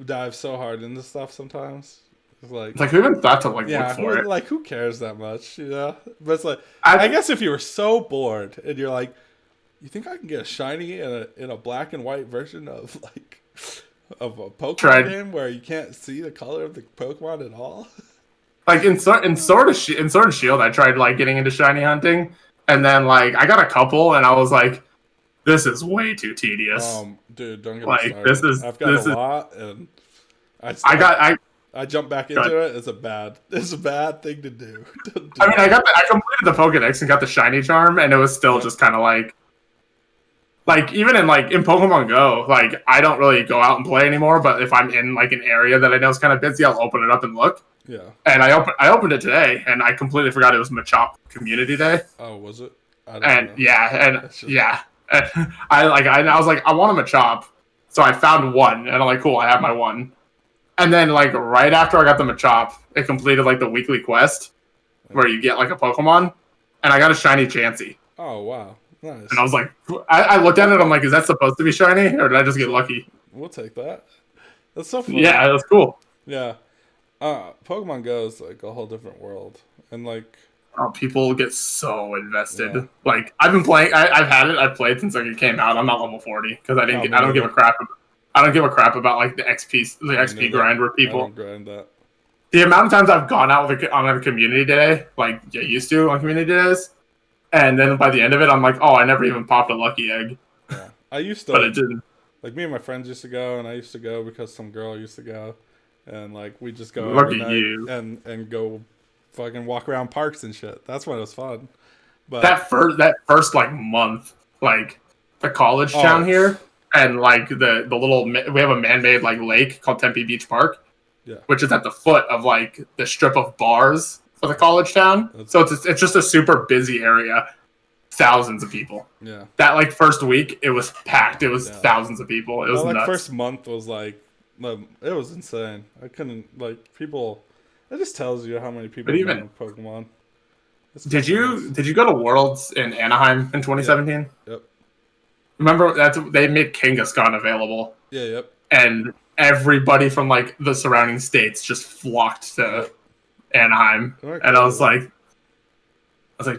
dive so hard into stuff sometimes. It's like who even thought to look for it? Like, who cares that much, you know? But it's like, I guess if you were so bored and you're like, you think I can get a shiny in a black and white version of a Pokemon game where you can't see the color of the Pokemon at all? Like in Sword of Shield, I tried like getting into shiny hunting, and then like I got a couple, and I was like, "This is way too tedious." Dude, don't get me started. I've got a lot, and I jumped back into it. It's a bad thing to do. I mean, I completed the Pokédex and got the shiny charm, and it was still just kind of like, like even in Pokemon Go, like I don't really go out and play anymore. But if I'm in like an area that I know is kind of busy, I'll open it up and look. Yeah. And I opened it today, and I completely forgot it was Machop Community Day. Oh, was it? I don't And know. yeah. I was like, I want a Machop, so I found one, and I'm like, cool, I have my one. And then like right after I got the Machop, it completed like the weekly quest where you get like a Pokemon, and I got a shiny Chansey. Oh wow, nice. And I was like, I looked at it, I'm like, is that supposed to be shiny, or did I just get lucky? We'll take that. That's so fun. Yeah, it was cool. Yeah. Pokemon Go is like a whole different world, and like People get so invested. Yeah. Like I've been playing. I've had it. I've played since like it came out. I'm not level 40 because I don't give a crap. I don't give a crap about like the XP grind where I people. don't grind that. The amount of times I've gone out on a community day, like I used to on community days, and then by the end of it, I'm like, oh, I never even popped a lucky egg. Yeah, I used to. But it didn't. Like me and my friends used to go, and I used to go because some girl used to go, and like we just go Lucky every night you. and go fucking walk around parks and shit. That's when it was fun. But That first like month, like the college town here, and like the little we have a man-made like lake called Tempe Beach Park, yeah, which is at the foot of like the strip of bars for the college town. So it's just a super busy area. Thousands of people. yeah. That like first week, it was packed. It was thousands of people. It was like nuts. first month was like, it was insane. I couldn't like people. It just tells you how many people know Pokemon. Did you go to Worlds in Anaheim in 2017? Yep. Remember they made Kangaskhan available. Yeah. Yep. And everybody from like the surrounding states just flocked to Anaheim, and I was like,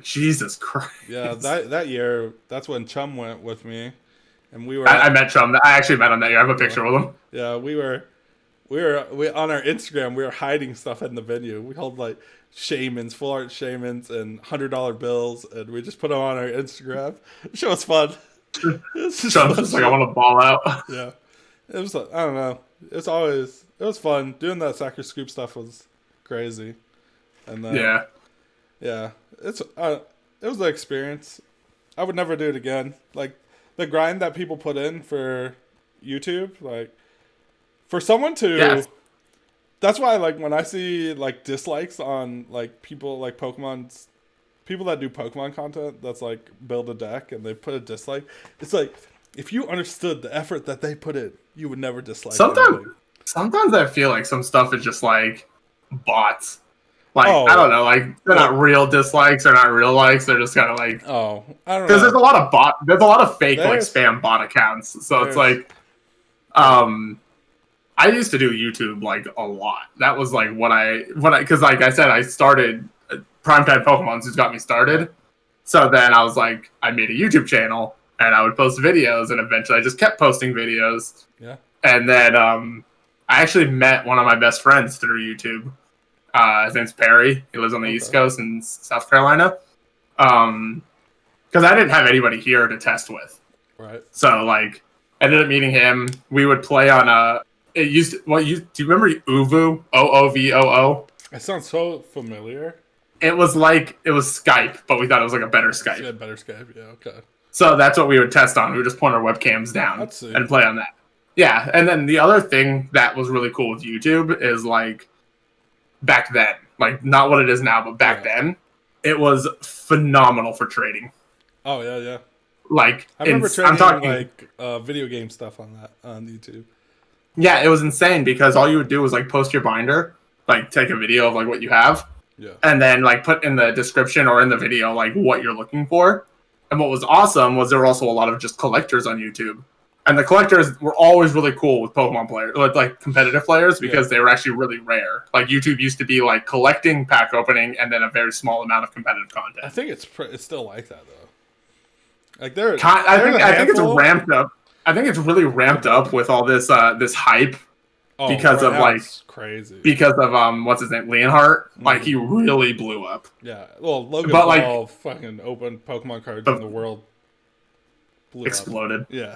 Jesus Christ. Yeah, that year, that's when Chum went with me, and we were. I met Chum. I actually met him that year. I have a picture with him. Yeah, we on our Instagram. We were hiding stuff in the venue. We held like shamans, full art shamans, and $100 bills, and we just put them on our Instagram. The show was fun. Chum's just like, I want to ball out. Yeah, it was. I don't know. It was fun doing that Sacred Scoop stuff. Was crazy, and then yeah, it was an experience. I would never do it again. Like the grind that people put in for YouTube, like for someone to that's why like when I see like dislikes on like people like people that do Pokemon content that's like build a deck and they put a dislike, it's like if you understood the effort that they put in, you would never dislike anything. Sometimes I feel like some stuff is just like bots. Like, I don't know, like, they're not real dislikes, they're not real likes, they're just kind of like... Oh, I don't know. Because there's a lot of fake, like, spam bot accounts, so it's like... I used to do YouTube, like, a lot. That was, like, because, like I said, I started... Primetime Pokemon's who's got me started. So then I was like, I made a YouTube channel, and I would post videos, and eventually I just kept posting videos. Yeah. And then, I actually met one of my best friends through YouTube. His name's Perry. He lives on the East Coast in South Carolina. Because I didn't have anybody here to test with. Right. So, like, I ended up meeting him. We would play on do you remember Uvu? OOVOO? It sounds so familiar. It was Skype, but we thought it was like a better Skype. Yeah, better Skype, yeah, okay. So that's what we would test on. We would just point our webcams down and play on that. Yeah, and then the other thing that was really cool with YouTube is, like, back then, like not what it is now, but back then, it was phenomenal for trading. Oh yeah. Like I remember trading like video game stuff on YouTube. Yeah, it was insane because all you would do was like post your binder, like take a video of like what you have, and then like put in the description or in the video like what you're looking for. And what was awesome was there were also a lot of just collectors on YouTube. And the collectors were always really cool with Pokemon players, like competitive players, because they were actually really rare. Like YouTube used to be like collecting, pack opening, and then a very small amount of competitive content. I think it's still like that though. Like I think it's ramped up. I think it's really ramped up with all this this hype because of like crazy. Because of what's his name, Leonhardt. Like he really blew up. Yeah, well, Logan Paul fucking opened Pokemon cards in the world. Exploded. Up. Yeah.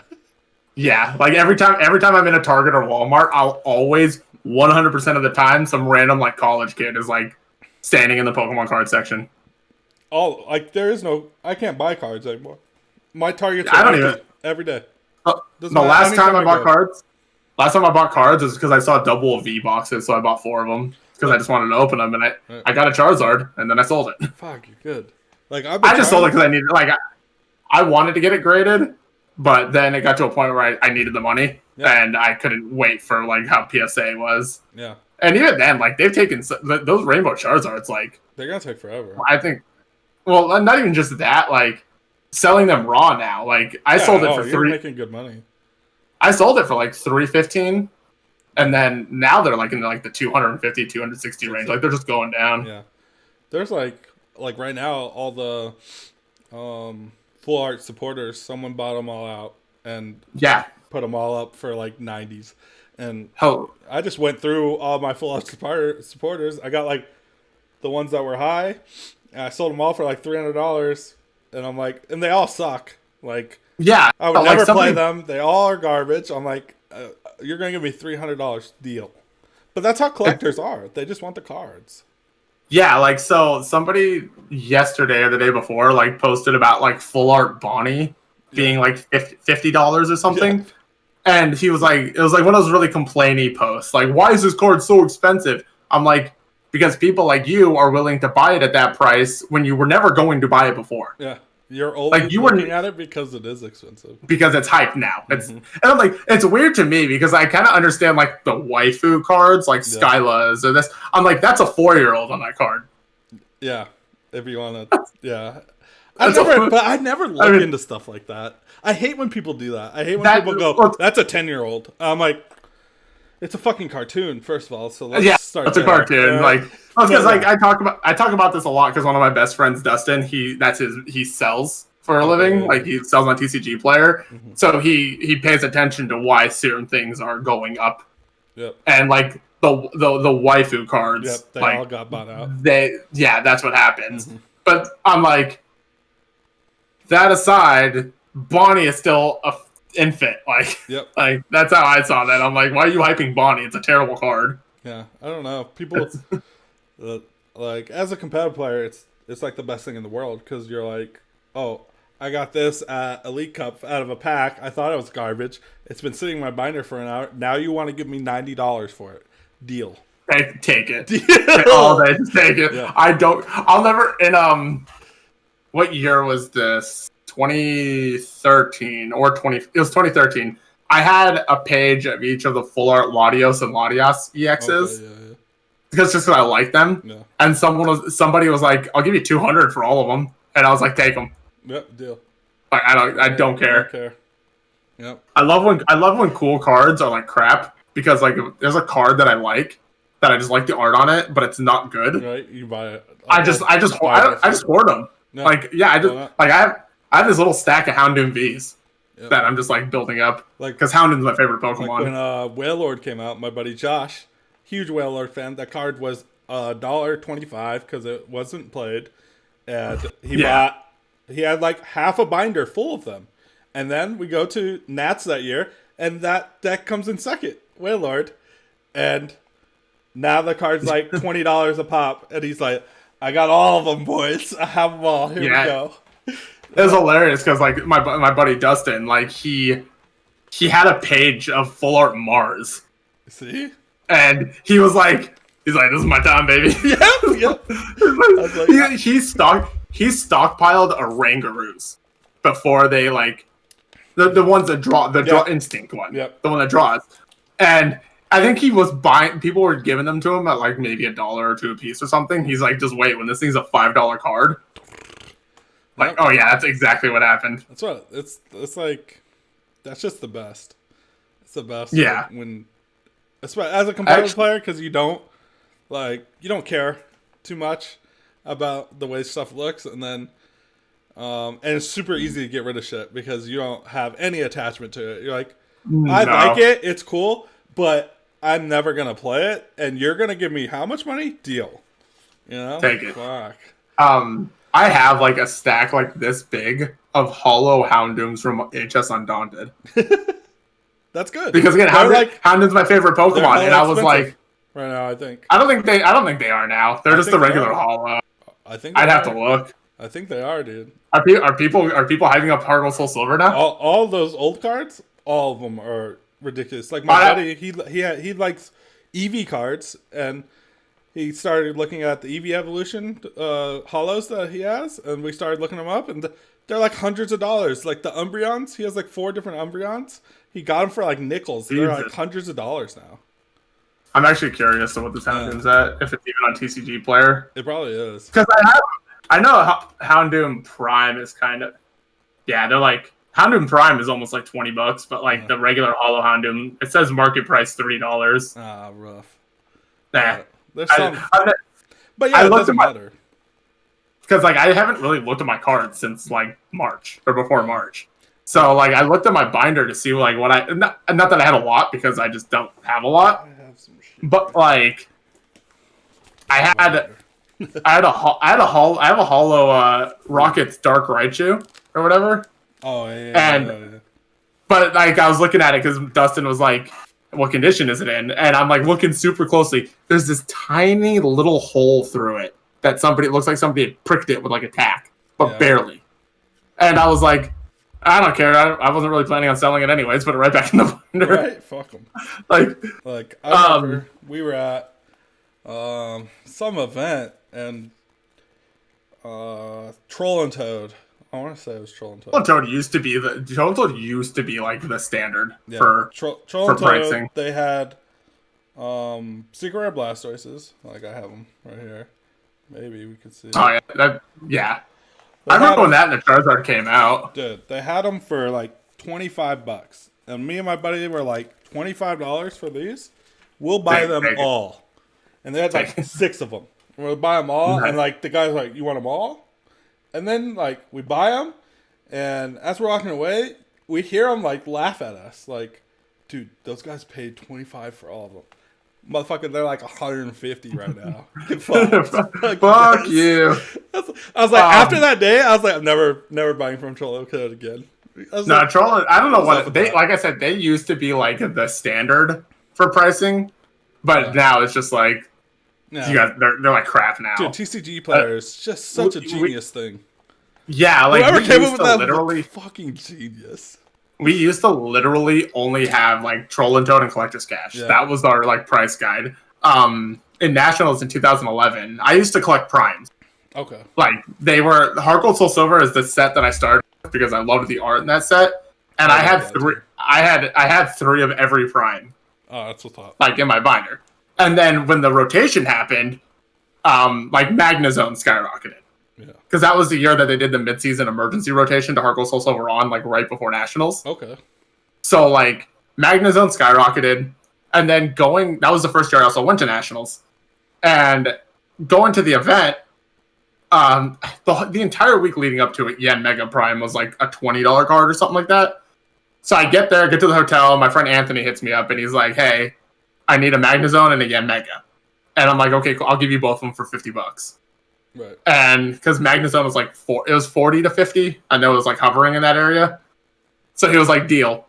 Yeah, like every time I'm in a Target or Walmart, I'll always 100% of the time some random like college kid is like standing in the Pokemon card section. Oh, like I can't buy cards anymore. My Targets. every day. The last time I bought cards. Last time I bought cards was because I saw double V boxes, so I bought 4 of them because I just wanted to open them, and I got a Charizard, and then I sold it. Fuck, you're good. Like I just sold it because I needed I wanted to get it graded, but then it got to a point where I needed the money, and I couldn't wait for like how PSA was. Yeah. And even then, like they've taken those Rainbow Charizards, like they're gonna take forever. I think. Well, not even just that, like selling them raw now. Like I sold it for you're making good money. I sold it for like $315, and then now they're like in like the 250, 260 range. Like they're just going down. Yeah, there's like right now all the full art supporters. Someone bought them all out and put them all up for like 90s. And I just went through all my full art supporters. I got like the ones that were high, and I sold them all for like $300. And I'm like, and they all suck. Like. Yeah, I would never play them. They all are garbage. I'm like, you're going to give me $300 deal. But that's how collectors are. They just want the cards. Yeah, like, so somebody yesterday or the day before, like, posted about, like, full art Bonnie being, like, $50 or something. Yeah. And he was like, it was like one of those really complainy posts. Like, why is this card so expensive? I'm like, because people like you are willing to buy it at that price when you were never going to buy it before. Yeah. You're always looking at it because it is expensive. Because it's hyped now. And I'm like, it's weird to me because I kind of understand like the waifu cards, like Skyla's or this. I'm like, that's a 4-year-old on that card. Yeah, if you want to. Yeah, I never look into stuff like that. I hate when people do that. I hate when people go, "That's a 10-year-old." I'm like, it's a fucking cartoon, first of all. So let's start. It's a cartoon. Like. Because like I talk about this a lot because one of my best friends, Dustin, he sells for a living, like he sells on TCG Player, so he pays attention to why certain things are going up, and like the waifu cards, they like, all got bought out. That's what happens. But I'm like, that aside, Bonnie is still a infant, like like that's how I saw that. I'm like, why are you hyping Bonnie? It's a terrible card. Yeah, I don't know. People like as a competitive player, it's like the best thing in the world because you're like, oh, I got this at Elite Cup out of a pack. I thought it was garbage. It's been sitting in my binder for an hour. Now you want to give me $90 for it? Deal. Take it. Deal. All day, just take it. Yeah. I'll never. In what year was this? 2013 or 20? It was 2013. I had a page of each of the full art Latios and Latias EXs because I like them. Yeah. And somebody was like, "I'll give you $200 for all of them," and I was like, "Take them." Yep, deal. Like I don't care. I don't care. Yep. I love when cool cards are like crap because like there's a card that I like that I just like the art on it, but it's not good. Right, you buy it. I just hoard them. No, I have this little stack of Houndoom Vs. That I'm just like building up, like because Houndoom's my favorite Pokemon. Like when Wailord came out, my buddy Josh, huge Wailord fan. That card was $1.25 because it wasn't played, and he had like half a binder full of them, and then we go to Nats that year, and that deck comes in second, Wailord, and now the card's like $20 a pop, and he's like, "I got all of them, boys. I have them all. Here we go." It was hilarious because like my buddy Dustin, like he had a page of full art Mars. See? And he's like, "This is my time, baby." Yep. He stockpiled a Rangaroos before they like the ones that draw draw instinct one. Yep. The one that draws. And I think he was buying. People were giving them to him at like maybe $1 or $2 a piece or something. He's like, "Just wait, when this thing's a $5 card." Like, oh yeah, that's exactly what happened. That's what it's like. That's just the best. It's the best. Yeah. When as a competitive player, because you don't care too much about the way stuff looks, and then and it's super easy to get rid of shit because you don't have any attachment to it. You're like, I like it, it's cool, but I'm never gonna play it, and you're gonna give me how much money? Deal. You know, take it. Fuck. I have like a stack like this big of hollow Houndooms from HS Undaunted. That's good. Because again, Houndoom's my favorite Pokemon, and I was like, right now, I think. I don't think they are now. They're just the regular hollow. I think I'd have to look. I think they are, dude. Are people hyping up Hard Gold Soul Silver now? All those old cards, all of them are ridiculous. Like my buddy, he likes EV cards, and he started looking at the EV Evolution holos that he has, and we started looking them up, and they're like hundreds of dollars. Like the Umbreons, he has like 4 different Umbreons. He got them for like nickels. They're like hundreds of dollars now. I'm actually curious to what this Houndoom's at, if it's even on TCG Player. It probably is. Because I know Houndoom Prime is kind of, yeah, they're like, Houndoom Prime is almost like $20, but like the regular Holo Houndoom, it says market price $30. Ah, rough. Nah. There's some, but yeah, it doesn't matter. Because like I haven't really looked at my cards since like March or before March, so like I looked at my binder to see like what not that I had a lot because I just don't have a lot. I have some shit, but like I have a Holo Rockets Dark Raichu or whatever. Oh yeah. And but like I was looking at it because Dustin was like, what condition is it in? And I'm like looking super closely. There's this tiny little hole through it that it looks like somebody had pricked it with like a tack, but barely. And I was like, I don't care. I wasn't really planning on selling it anyways. Put it right back in the binder. Right? Fuck them. Like I remember we were at some event and Troll and Toad. I want to say it was Troll and Toad. Troll and Toad used to be like the standard for Troll for and pricing. Toad, they had Secret Rare Blastoises. Like I have them right here. Maybe we could see. Oh yeah, I remember when that and the Charizard came out. Dude, they had them for like $25, and me and my buddy were like $25 for these. We'll buy them all, and they had like 6 of them. We'll buy them all, and like the guy's like, "You want them all?" And then like we buy them, and as we're walking away, we hear them like laugh at us, like, "Dude, those guys paid $25 for all of them." Motherfucker, they're like $150 right now. Fuck you. I was like, after that day, I was like, I'm never buying from Troll Code again. Troll. I don't know what they like. I said they used to be like the standard for pricing, but now it's just like you guys. They're like crap now. Dude, TCG players just such a genius thing. Yeah, like whoever came up with that literally fucking genius. We used to literally only have like Troll and Toad and Collector's Cash. Yeah. That was our like price guide. In Nationals in 2011, I used to collect primes. Okay. Like they were Heart Gold Soul Silver is the set that I started with because I loved the art in that set, and I had 3. I had 3 of every prime. Oh, that's what's up. Like in my binder, and then when the rotation happened, like Magnezone skyrocketed. Yeah. Because that was the year that they did the mid-season emergency rotation to Heart Gold Soul Silver on, like right before Nationals. Okay. So like Magnezone skyrocketed, and then that was the first year I also went to Nationals, and going to the event, the entire week leading up to it, Yen Mega Prime was like a $20 card or something like that. So I get to the hotel, my friend Anthony hits me up, and he's like, "Hey, I need a Magnezone and a Yen Mega," and I'm like, "Okay, cool. I'll give you both of them for $50." Right. And because Magnezone was like it was 40 to 50. I know it was like hovering in that area. So he was like, "Deal."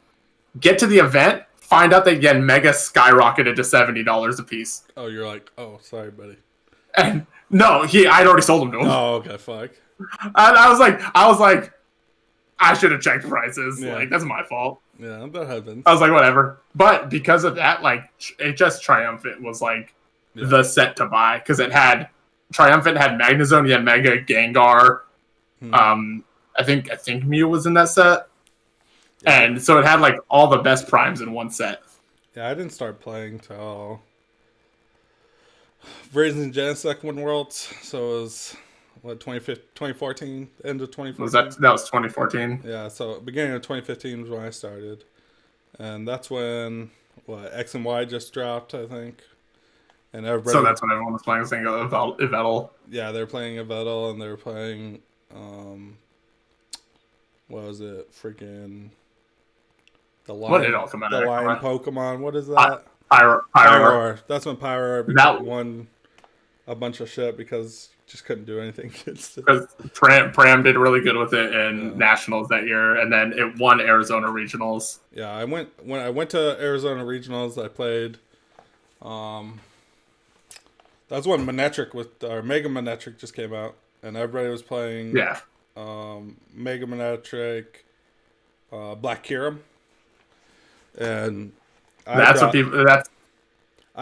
Get to the event, find out that Yen Mega skyrocketed to $70 a piece. Oh, you're like, oh, sorry, buddy. And no, I'd already sold them to him. Oh, okay, fuck. I was like, I should have checked prices. Yeah. Like that's my fault. Yeah, that happens. I was like, whatever. But because of that, like, HS Triumphant was like the set to buy because Triumphant had Magnezone, Yen Mega, Gengar. I think Mew was in that set. Yeah. And so it had like all the best primes in one set. Yeah, I didn't start playing till Raisin Genesect won Worlds, so it was 2014, end of 2014. That was 2014? Yeah, so beginning of 2015 was when I started. And that's when X and Y just dropped, I think. And everybody, so that's when everyone was playing Yveltal. Yeah, they were playing Yveltal, and they were playing what was it? Freaking the Lion. What did it all come out? The Lion Pokemon. What is that? Pyroar. That's when Pyroar won a bunch of shit because just couldn't do anything against it. Because Pram did really good with it in Nationals that year, and then it won Arizona Regionals. Yeah, when I went to Arizona Regionals, I played. That's when Manectric Mega Manectric just came out. and everybody was playing Mega Manectric, Black Kyurem, and I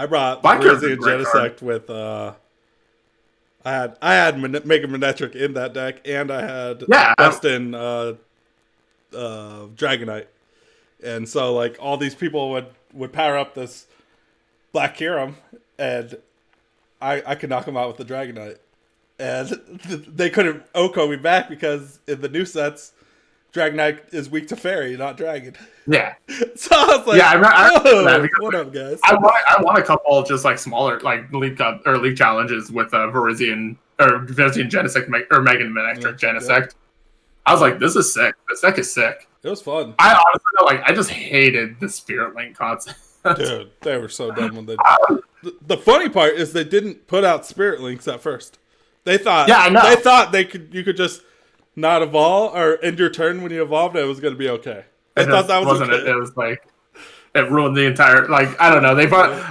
brought Virizion Genesect with I had Mega Manectric in that deck, and I had Dustin Dragonite, and so like all these people would power up this Black Kyurem, and I could knock them out with the Dragonite, and they couldn't Oko me back because in the new sets, Dragonite is weak to Fairy, not Dragon. Yeah. So I was like, what up, guys? I won a couple just like smaller like league cup or league challenges with Virizion Genesect or Mega Manectric Genesect. Yeah. I was like, this is sick. This deck is sick. It was fun. I honestly I just hated the Spirit Link concept. Dude, they were so dumb when they did. The funny part is they didn't put out Spirit Links at first. They thought they thought you could just not evolve or end your turn when you evolved, it was going to be okay. I thought that wasn't okay. It was like it ruined the entire I don't know.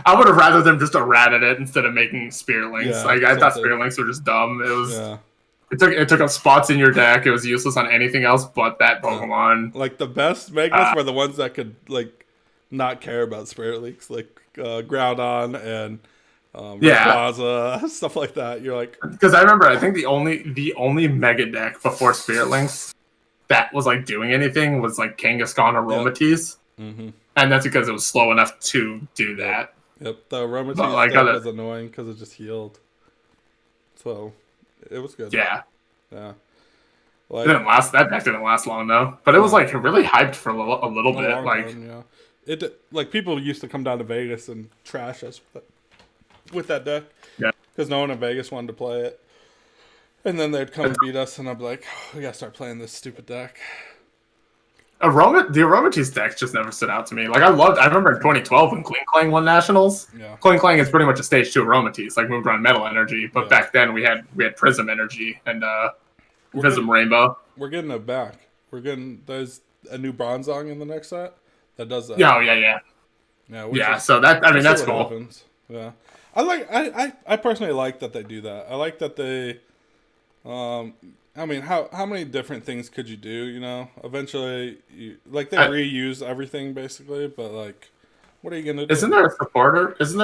I would have rather them just errated it instead of making Spirit Links. Yeah, I thought Spirit Links were just dumb. It was it took up spots in your deck. It was useless on anything else but that Pokemon. Like the best Megas were the ones that could like not care about Spirit Links, like Groudon and Rayquaza, stuff like that. You're like, because I remember, I think the only Mega deck before Spirit Links that was like doing anything was like Kangaskhan or Aromatisse, and that's because it was slow enough to do that. Yep, the Aromatisse deck was annoying because it just healed, so it was good. Yeah. Like, that deck didn't last long though, but it was like really hyped for a little bit. Like, time, it like people used to come down to Vegas and trash us with that deck, because no one in Vegas wanted to play it, and then they'd come and beat us, and I'd be like, we gotta start playing this stupid deck. The Aromatisse deck just never stood out to me. Like I remember in 2012 when Kling Klang won nationals. Yeah. Kling Klang is pretty much a stage 2 Aromatisse, like moved around Metal Energy, but back then we had Prism Energy and Prism Rainbow. We're getting it back. There's a new Bronzong in the next set that does that. So that that's cool. Happens. Yeah. I personally like that they do that. I like that they, I mean, how many different things could you do? You know, eventually, they reuse everything basically. But like, what are you gonna do? Isn't there a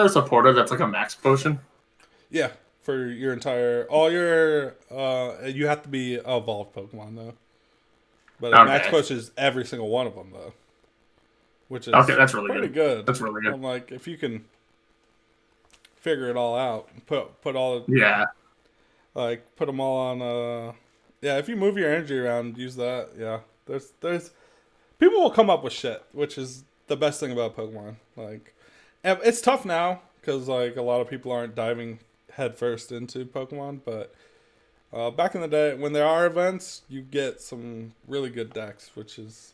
supporter that's like a max potion? Yeah, for your all your you have to be evolved Pokemon though. But a max potion is every single one of them though, which is that's really pretty good. That's really good. I'm like, if you can figure it all out, put all put them all on if you move your energy around, use that. There's people will come up with shit, which is the best thing about Pokemon. Like, and it's tough now because like a lot of people aren't diving headfirst into Pokemon, but back in the day when there are events, you get some really good decks, which is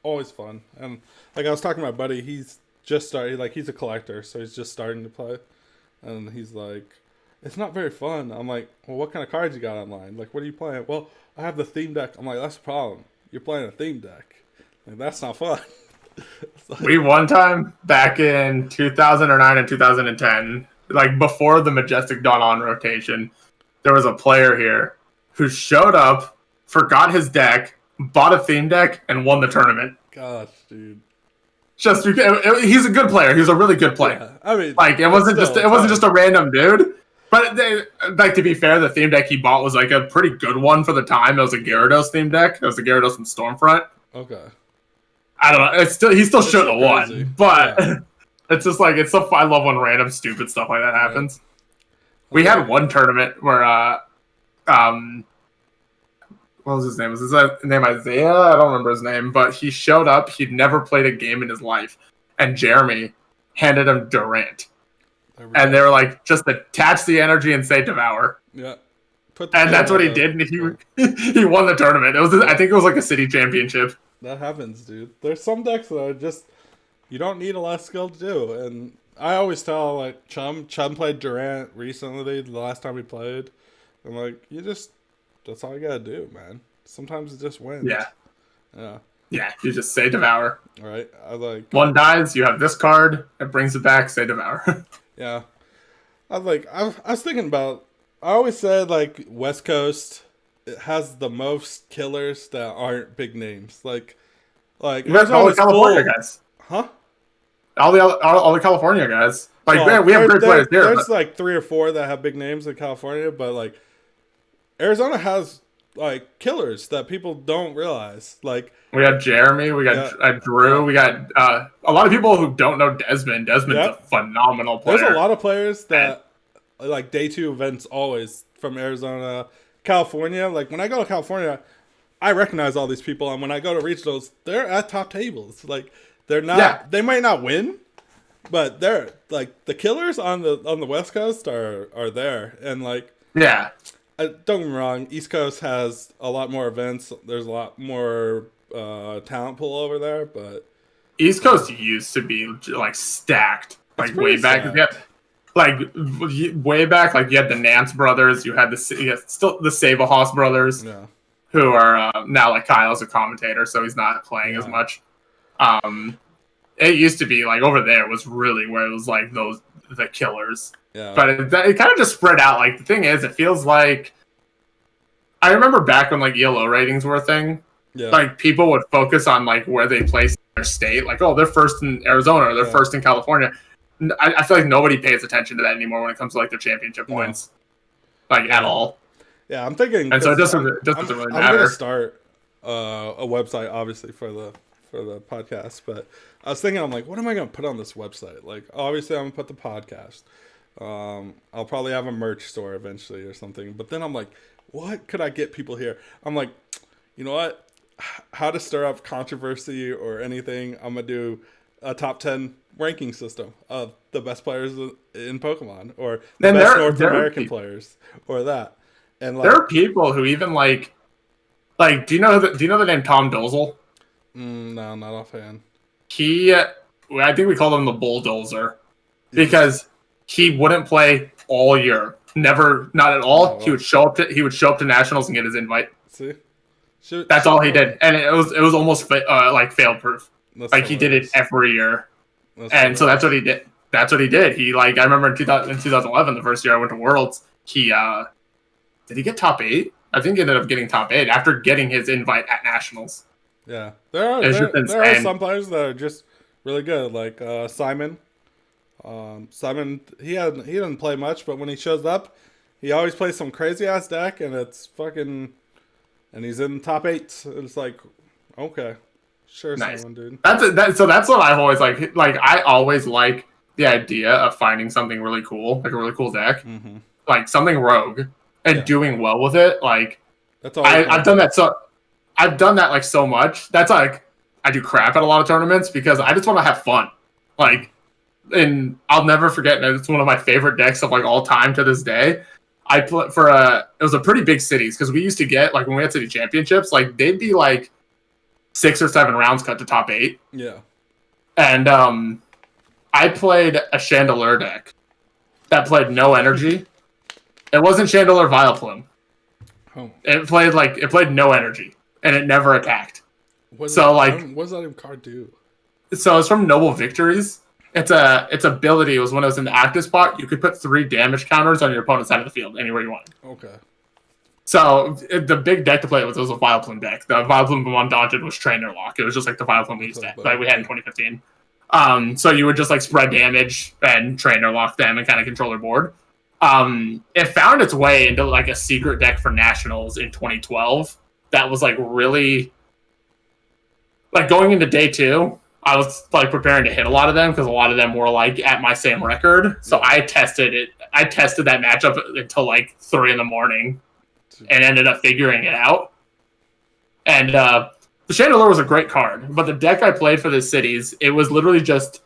always fun. And like I was talking to my buddy, he's just started, like he's a collector, so he's just starting to play. And he's like, it's not very fun. I'm like, well, what kind of cards you got online? Like, what are you playing? Well, I have the theme deck. I'm like, that's the problem. You're playing a theme deck. Like, that's not fun. We one time back in 2009 and 2010, like before the Majestic Dawn on rotation, there was a player here who showed up, forgot his deck, bought a theme deck, and won the tournament. Gosh, dude. Just because he's a good player. He's a really good player. Yeah, I mean, like it wasn't just a random dude. But like to be fair, the theme deck he bought was like a pretty good one for the time. It was a Gyarados theme deck. It was a Gyarados from Stormfront. Okay. I don't know. He still shouldn't have won, but it's just like it's so. I love when random stupid stuff like that happens. Right. We had one tournament where what was his name? Was his name Isaiah? I don't remember his name, but he showed up. He'd never played a game in his life, and Jeremy handed him Durant, and they were like, "Just attach the energy and say Devour." Yeah, and that's what he did, and he won the tournament. I think it was like a city championship. That happens, dude. There's some decks that are just you don't need a lot of skill to do, and I always tell like Chum played Durant recently, the last time we played, and like that's all you gotta do, man. Sometimes it just wins. Yeah. You just say Devour. All right. One dies. You have this card. It brings it back. Say Devour. Yeah. I was thinking about. I always said like West Coast, it has the most killers that aren't big names. Like All the Arizona's California full, guys, huh? all the California guys. Like Well, we have great players here. there's But like 3 or 4 that have big names in California, but like Arizona has like killers that people don't realize. Like we got Jeremy, we got Drew, we got a lot of people who don't know Desmond. Desmond's a phenomenal player. there's a lot of players that like day 2 events always from Arizona, California. Like when I go to California, I recognize all these people, and when I go to regionals, they're at top tables. Like they're not, they might not win, but they're like the killers on the West Coast are there, and like don't get me wrong, East Coast has a lot more events. There's a lot more talent pool over there, but East Coast used to be like stacked, like way back. Like way back, like you had the Nance brothers, you had still the Sabahos brothers, who are now like Kyle's a commentator, so he's not playing as much. It used to be like over there was really where it was like the killers. Yeah. But it kind of just spread out. Like the thing is, it feels like I remember back when like ELO ratings were a thing. Yeah. Like people would focus on like where they placed their state. Like, oh, they're first in Arizona or they're first in California. I feel like nobody pays attention to that anymore when it comes to like their championship points, like at all. Yeah, I'm thinking. And so it doesn't really matter. I'm gonna start a website, obviously for the podcast, but I was thinking, I'm like, what am I gonna put on this website? Like, obviously, I'm gonna put the podcast. I'll probably have a merch store eventually or something. But then I'm like, what could I get people here? I'm like, you know what? How to stir up controversy or anything? I'm gonna do a top 10 ranking system of the best players in Pokemon, or the best North American players, or that. And like, there are people who even like do you know the name Tom Dozel? No, not offhand. I think we called him the Bulldozer because he wouldn't play all year. Never, not at all. He would show up to nationals and get his invite. See, that's all he did, and it was almost like fail proof. Like he did it every year, so that's what he did. That's what he did. He I remember in 2011, the first year I went to Worlds, he did he get top 8? I think he ended up getting top 8 after getting his invite at nationals. Yeah, there are some players that are just really good, like Simon. Simon, he didn't play much, but when he shows up, he always plays some crazy ass deck, and it's fucking, and he's in top 8. It's like, okay, sure, nice. Simon, dude. So that's what I've always like. Like I always like the idea of finding something really cool, like a really cool deck, like something rogue, and doing well with it. Like that's all I've done that. So I've done that like so much. That's like I do crap at a lot of tournaments because I just want to have fun. Like. And I'll never forget. And it's one of my favorite decks of like all time to this day. I put it was a pretty big cities because we used to get like when we had city championships, like they'd be like 6 or 7 rounds cut to top 8. Yeah. And I played a Chandelure deck that played no energy. It wasn't Chandelure Vileplume. Oh. It played no energy and it never attacked. What does that even card do? So it's from Noble Victories. Its ability was when it was in the active spot, you could put 3 damage counters on your opponent's side of the field, anywhere you want. Okay. So the big deck to play with was a Vileplume deck. The Vileplume Undaunted was Trainer Lock. It was just like the Vileplume we used to like we had in 2015. So you would just like spread damage and Trainer Lock them and kind of control their board. It found its way into like a secret deck for Nationals in 2012. That was like really like going into day 2. I was like preparing to hit a lot of them because a lot of them were like at my same record. So I tested it. I tested that matchup until like 3 a.m. and ended up figuring it out. And the Chandelure was a great card, but the deck I played for the cities, it was literally just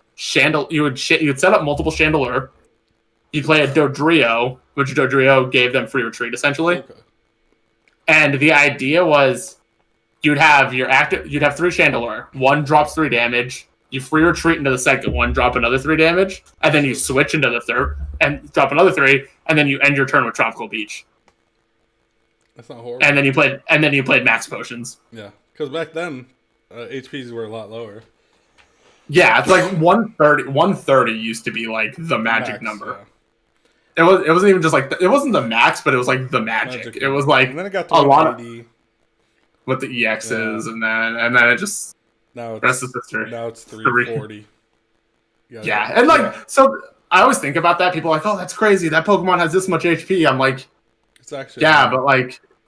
you would set up multiple Chandelure. You play a Dodrio, which Dodrio gave them free retreat essentially. Okay. And the idea was. You'd have 3 Chandelure. 1 drops 3 damage. You free retreat into the second one, drop another 3 damage, and then you switch into the third and drop another 3, and then you end your turn with Tropical Beach. That's not horrible. And then you played max potions. Yeah, because back then HPs were a lot lower. Yeah, it's like 130. 130 used to be like the magic number. It wasn't even just like it wasn't the max, but it was like the magic. It was like and then it got to a lot of with the EXs, and then it just rest of history. Now it's 340. Yeah, and so I always think about that. People are like, oh, that's crazy. That Pokemon has this much HP. I'm like, it's actually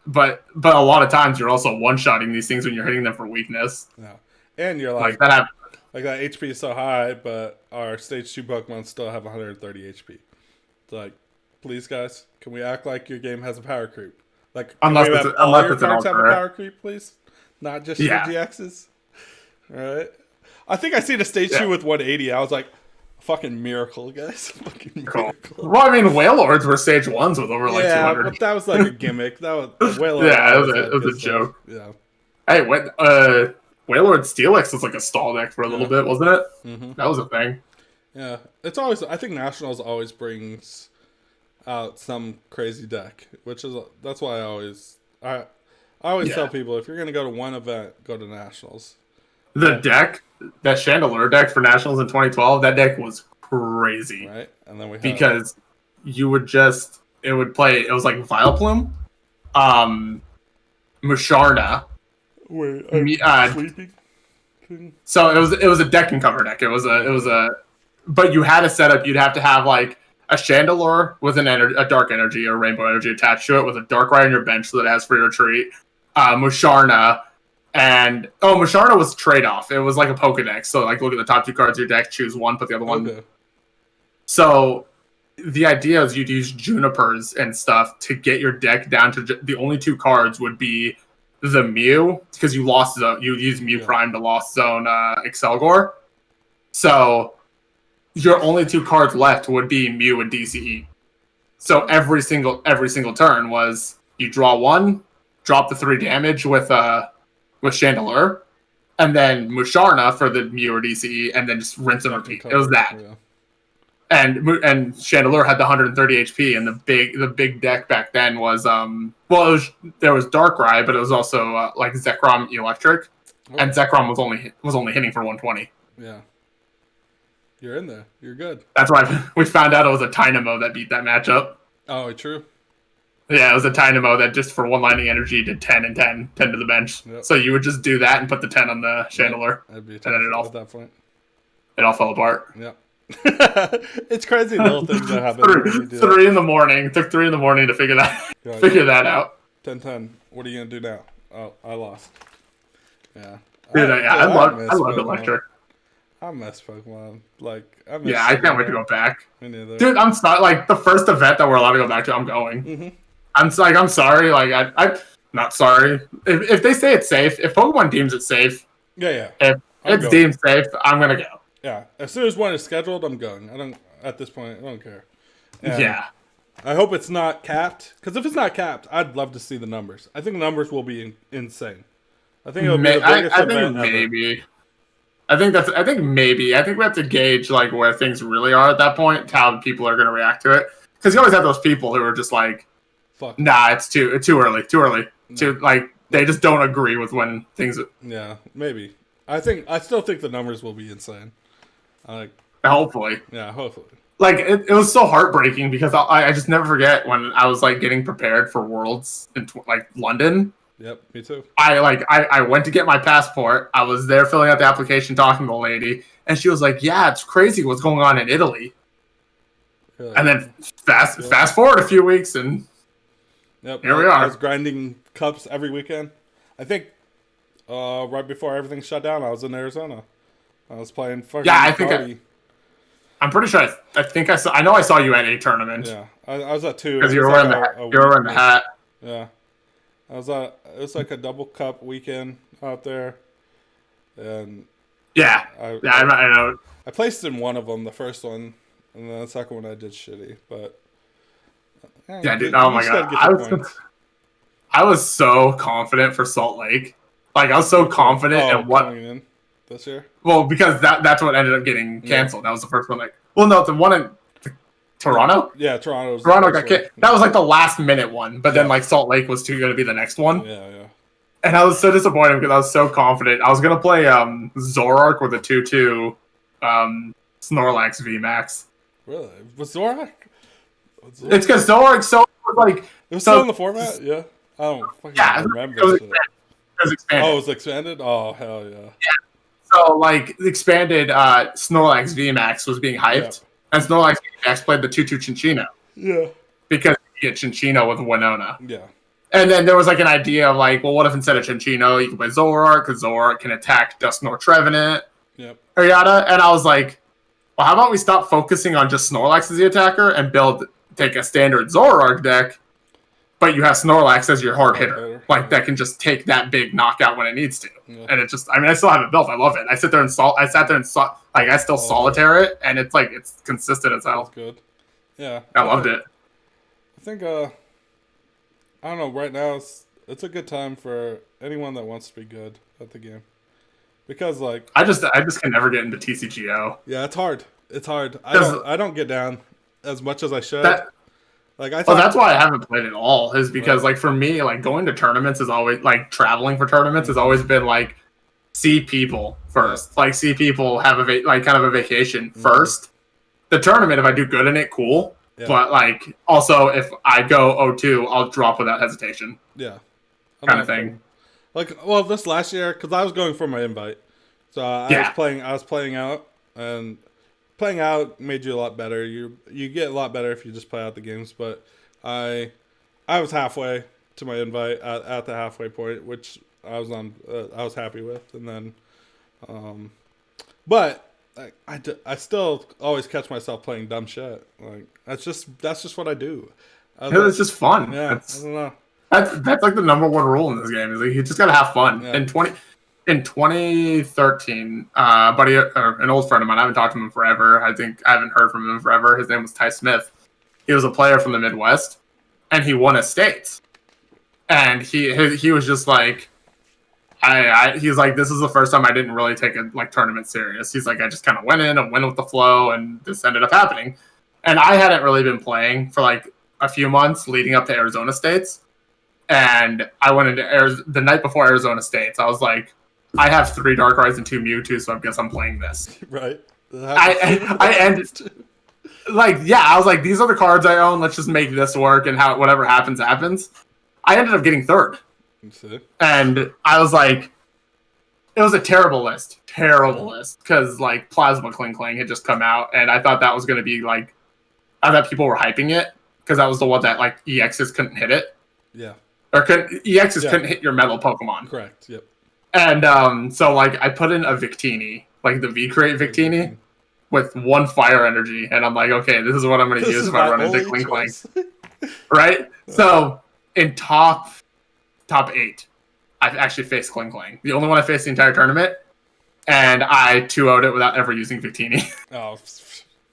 but a lot of times you're also one-shotting these things when you're hitting them for weakness. Yeah, and you're like that HP is so high, but our stage 2 Pokemon still have 130 HP. It's like, please guys, can we act like your game has a power creep? Like, unless all your cards have a power creep, please, not just your GXs. Right? I think I seen a stage 2 with 180. I was like, fucking miracle, guys. Fucking miracle. Cool. Well, I mean, Wailords were stage 1s with over like 200. Yeah, but that was like a gimmick. That was Wailord. Yeah, it was a joke. Yeah. Hey, Wailord Steelix was like a stall deck for a little bit, wasn't it? Mm-hmm. That was a thing. Yeah, it's always. I think Nationals always brings out some crazy deck, that's why I always tell people, if you're gonna go to one event, go to Nationals. That Chandelure deck for Nationals in 2012, that deck was crazy. Right, and then because you would it was like Vileplume, Musharna. Wait, sleeping. So it was a deck and cover deck. It was a, but you had a setup. You'd have to have like a Chandelure with a dark energy or rainbow energy attached to it, with a Darkrai on your bench so that it has free retreat. Musharna. And Musharna was trade-off. It was like a Pokedex. So like, look at the top 2 cards of your deck, choose one, put the other one. So the idea is you'd use Junipers and stuff to get your deck down to the only 2 cards would be the Mew, because you lost zone. You use Mew Prime to lost zone Excelgor. So your only 2 cards left would be Mew and DCE. So every single turn was you draw 1, drop the 3 damage with Chandelure, and then Musharna for the Mew or DCE, and then just rinse and repeat. It was that. Yeah. And Chandelure had the 130 HP, and the big deck back then was there was Darkrai, but it was also like Zekrom Electric, and Zekrom was only hitting for 120. Yeah, you're in there. You're good. That's why we found out it was a Tynamo that beat that matchup. Oh, true. Yeah, it was a Tynamo that just for 1 lightning energy did 10 and 10 to the bench. Yep. So you would just do that and put the 10 on the Chandelure. That'd be and then at that point. It all fell apart. Yeah. It's crazy little things that happen. 3 in the morning. It took 3 in the morning to figure that out. 10-10. What are you gonna do now? Oh, I lost. Yeah. Dude, I love Electric. I miss Pokemon. I can't wait to go back. Me neither. Dude, I'm not like the first event that we're allowed to go back to. I'm going. Mm-hmm. I'm sorry. Like I'm not sorry. If they say it's safe, if Pokemon deems it safe, if it's deemed safe, I'm gonna go. Yeah, as soon as one is scheduled, I'm going. At this point, I don't care. And yeah. I hope it's not capped, because if it's not capped, I'd love to see the numbers. I think the numbers will be insane. I think it'll be the biggest event maybe. Ever. I think maybe. I think we have to gauge like where things really are at that point, how people are going to react to it. Because you always have those people who are just like, fuck. Nah, it's too early. No. Like they just don't agree with when things. Yeah, maybe. I still think the numbers will be insane. Hopefully. Yeah, hopefully. Like it was so heartbreaking because I just never forget when I was like getting prepared for Worlds in like London. Yep, me too. I went to get my passport. I was there filling out the application, talking to the lady, and she was like, "Yeah, it's crazy what's going on in Italy." Really? And then fast forward a few weeks, and here we are. I was grinding cups every weekend. I think right before everything shut down, I was in Arizona. I was playing fucking I'm pretty sure. I know I saw you at a tournament. Yeah, I was at 2. Because you were wearing the hat. Yeah, I was at. It was like a double cup weekend out there, and I know. I placed in one of them, the first one, and then the second one I did shitty. But dude! Oh my god, I was so confident for Salt Lake. Like I was so confident in what. In this year? Well, because that's what ended up getting canceled. Yeah. That was the first one. The one in Toronto. Yeah, Toronto got canceled. That was like the last minute one, but then like Salt Lake was going to be the next one. Yeah. And I was so disappointed because I was so confident. I was going to play Zoroark with a 2/2 Snorlax VMAX. Really? Was Zoroark? It's because Zoroark so like it was so, still in the format. Yeah, I don't fucking remember. It was expanded. Oh, it was expanded. Oh hell yeah. So like expanded Snorlax VMAX was being hyped, and Snorlax VMAX played the 2/2 Chinchino. Yeah. Because you get Chinchino with Winona. Yeah. And then there was like an idea of like, well, what if instead of Chinchino, you can play Zoroark, because Zoroark can attack Dusknoir Trevenant, or yada. And I was like, well, how about we stop focusing on just Snorlax as the attacker and take a standard Zoroark deck, but you have Snorlax as your hard hitter, that can just take that big knockout when it needs to. Yeah. And it just, I mean, I still have it built. I love it. I sat there and I still solitaire it, and it's like it's consistent as hell. That's good. Yeah, I loved it. I think I don't know. Right now, it's a good time for anyone that wants to be good at the game, because like I just can never get into TCGO. Yeah, it's hard. It's hard. I don't get down as much as I should. That's why I haven't played it all. Is because like for me, like going to tournaments is always like traveling for tournaments has always been like see people first. Like see people have kind of a vacation first. The tournament, if I do good in it, cool. Yeah. But like also if I go 0-2, I'll drop without hesitation. Yeah. Kind of thing. Like, well, this last year, because I was going for my invite, so I was playing out, and playing out made you a lot better. You get a lot better if you just play out the games. But I was halfway to my invite at the halfway point, which I was on. I was happy with, and then, but. Like, I still always catch myself playing dumb shit. Like that's just what I do. It's just fun. Yeah, I don't know. That's like the number one rule in this game. Is like you just gotta have fun. Yeah. In 2013, buddy, an old friend of mine. I haven't talked to him in forever. I think I haven't heard from him in forever. His name was Ty Smith. He was a player from the Midwest, and he won a states. And he was just like. He's like, this is the first time I didn't really take a tournament serious. He's like, I just kind of went in and went with the flow, and this ended up happening. And I hadn't really been playing for like a few months leading up to Arizona States. And I went into the night before Arizona States. I was like, I have 3 Darkrai's and 2 Mewtwo, so I guess I'm playing this. Right. I ended I was like, these are the cards I own. Let's just make this work, and whatever happens. I ended up getting 3rd. And I was like, it was a terrible list, because like Plasma Kling had just come out, and I thought that was going to be like, I thought people were hyping it because that was the one that like EXs couldn't hit it. Yeah. Or EXs couldn't hit your metal Pokemon. Correct. Yep. And so like I put in a Victini, like the V-Crate Victini, with 1 fire energy, and I'm like, okay, this is what I'm going to use if I run into Kling. Right. So in top 8, I've actually faced Kling. The only one I faced the entire tournament, and I 2-0'd it without ever using Victini. Oh,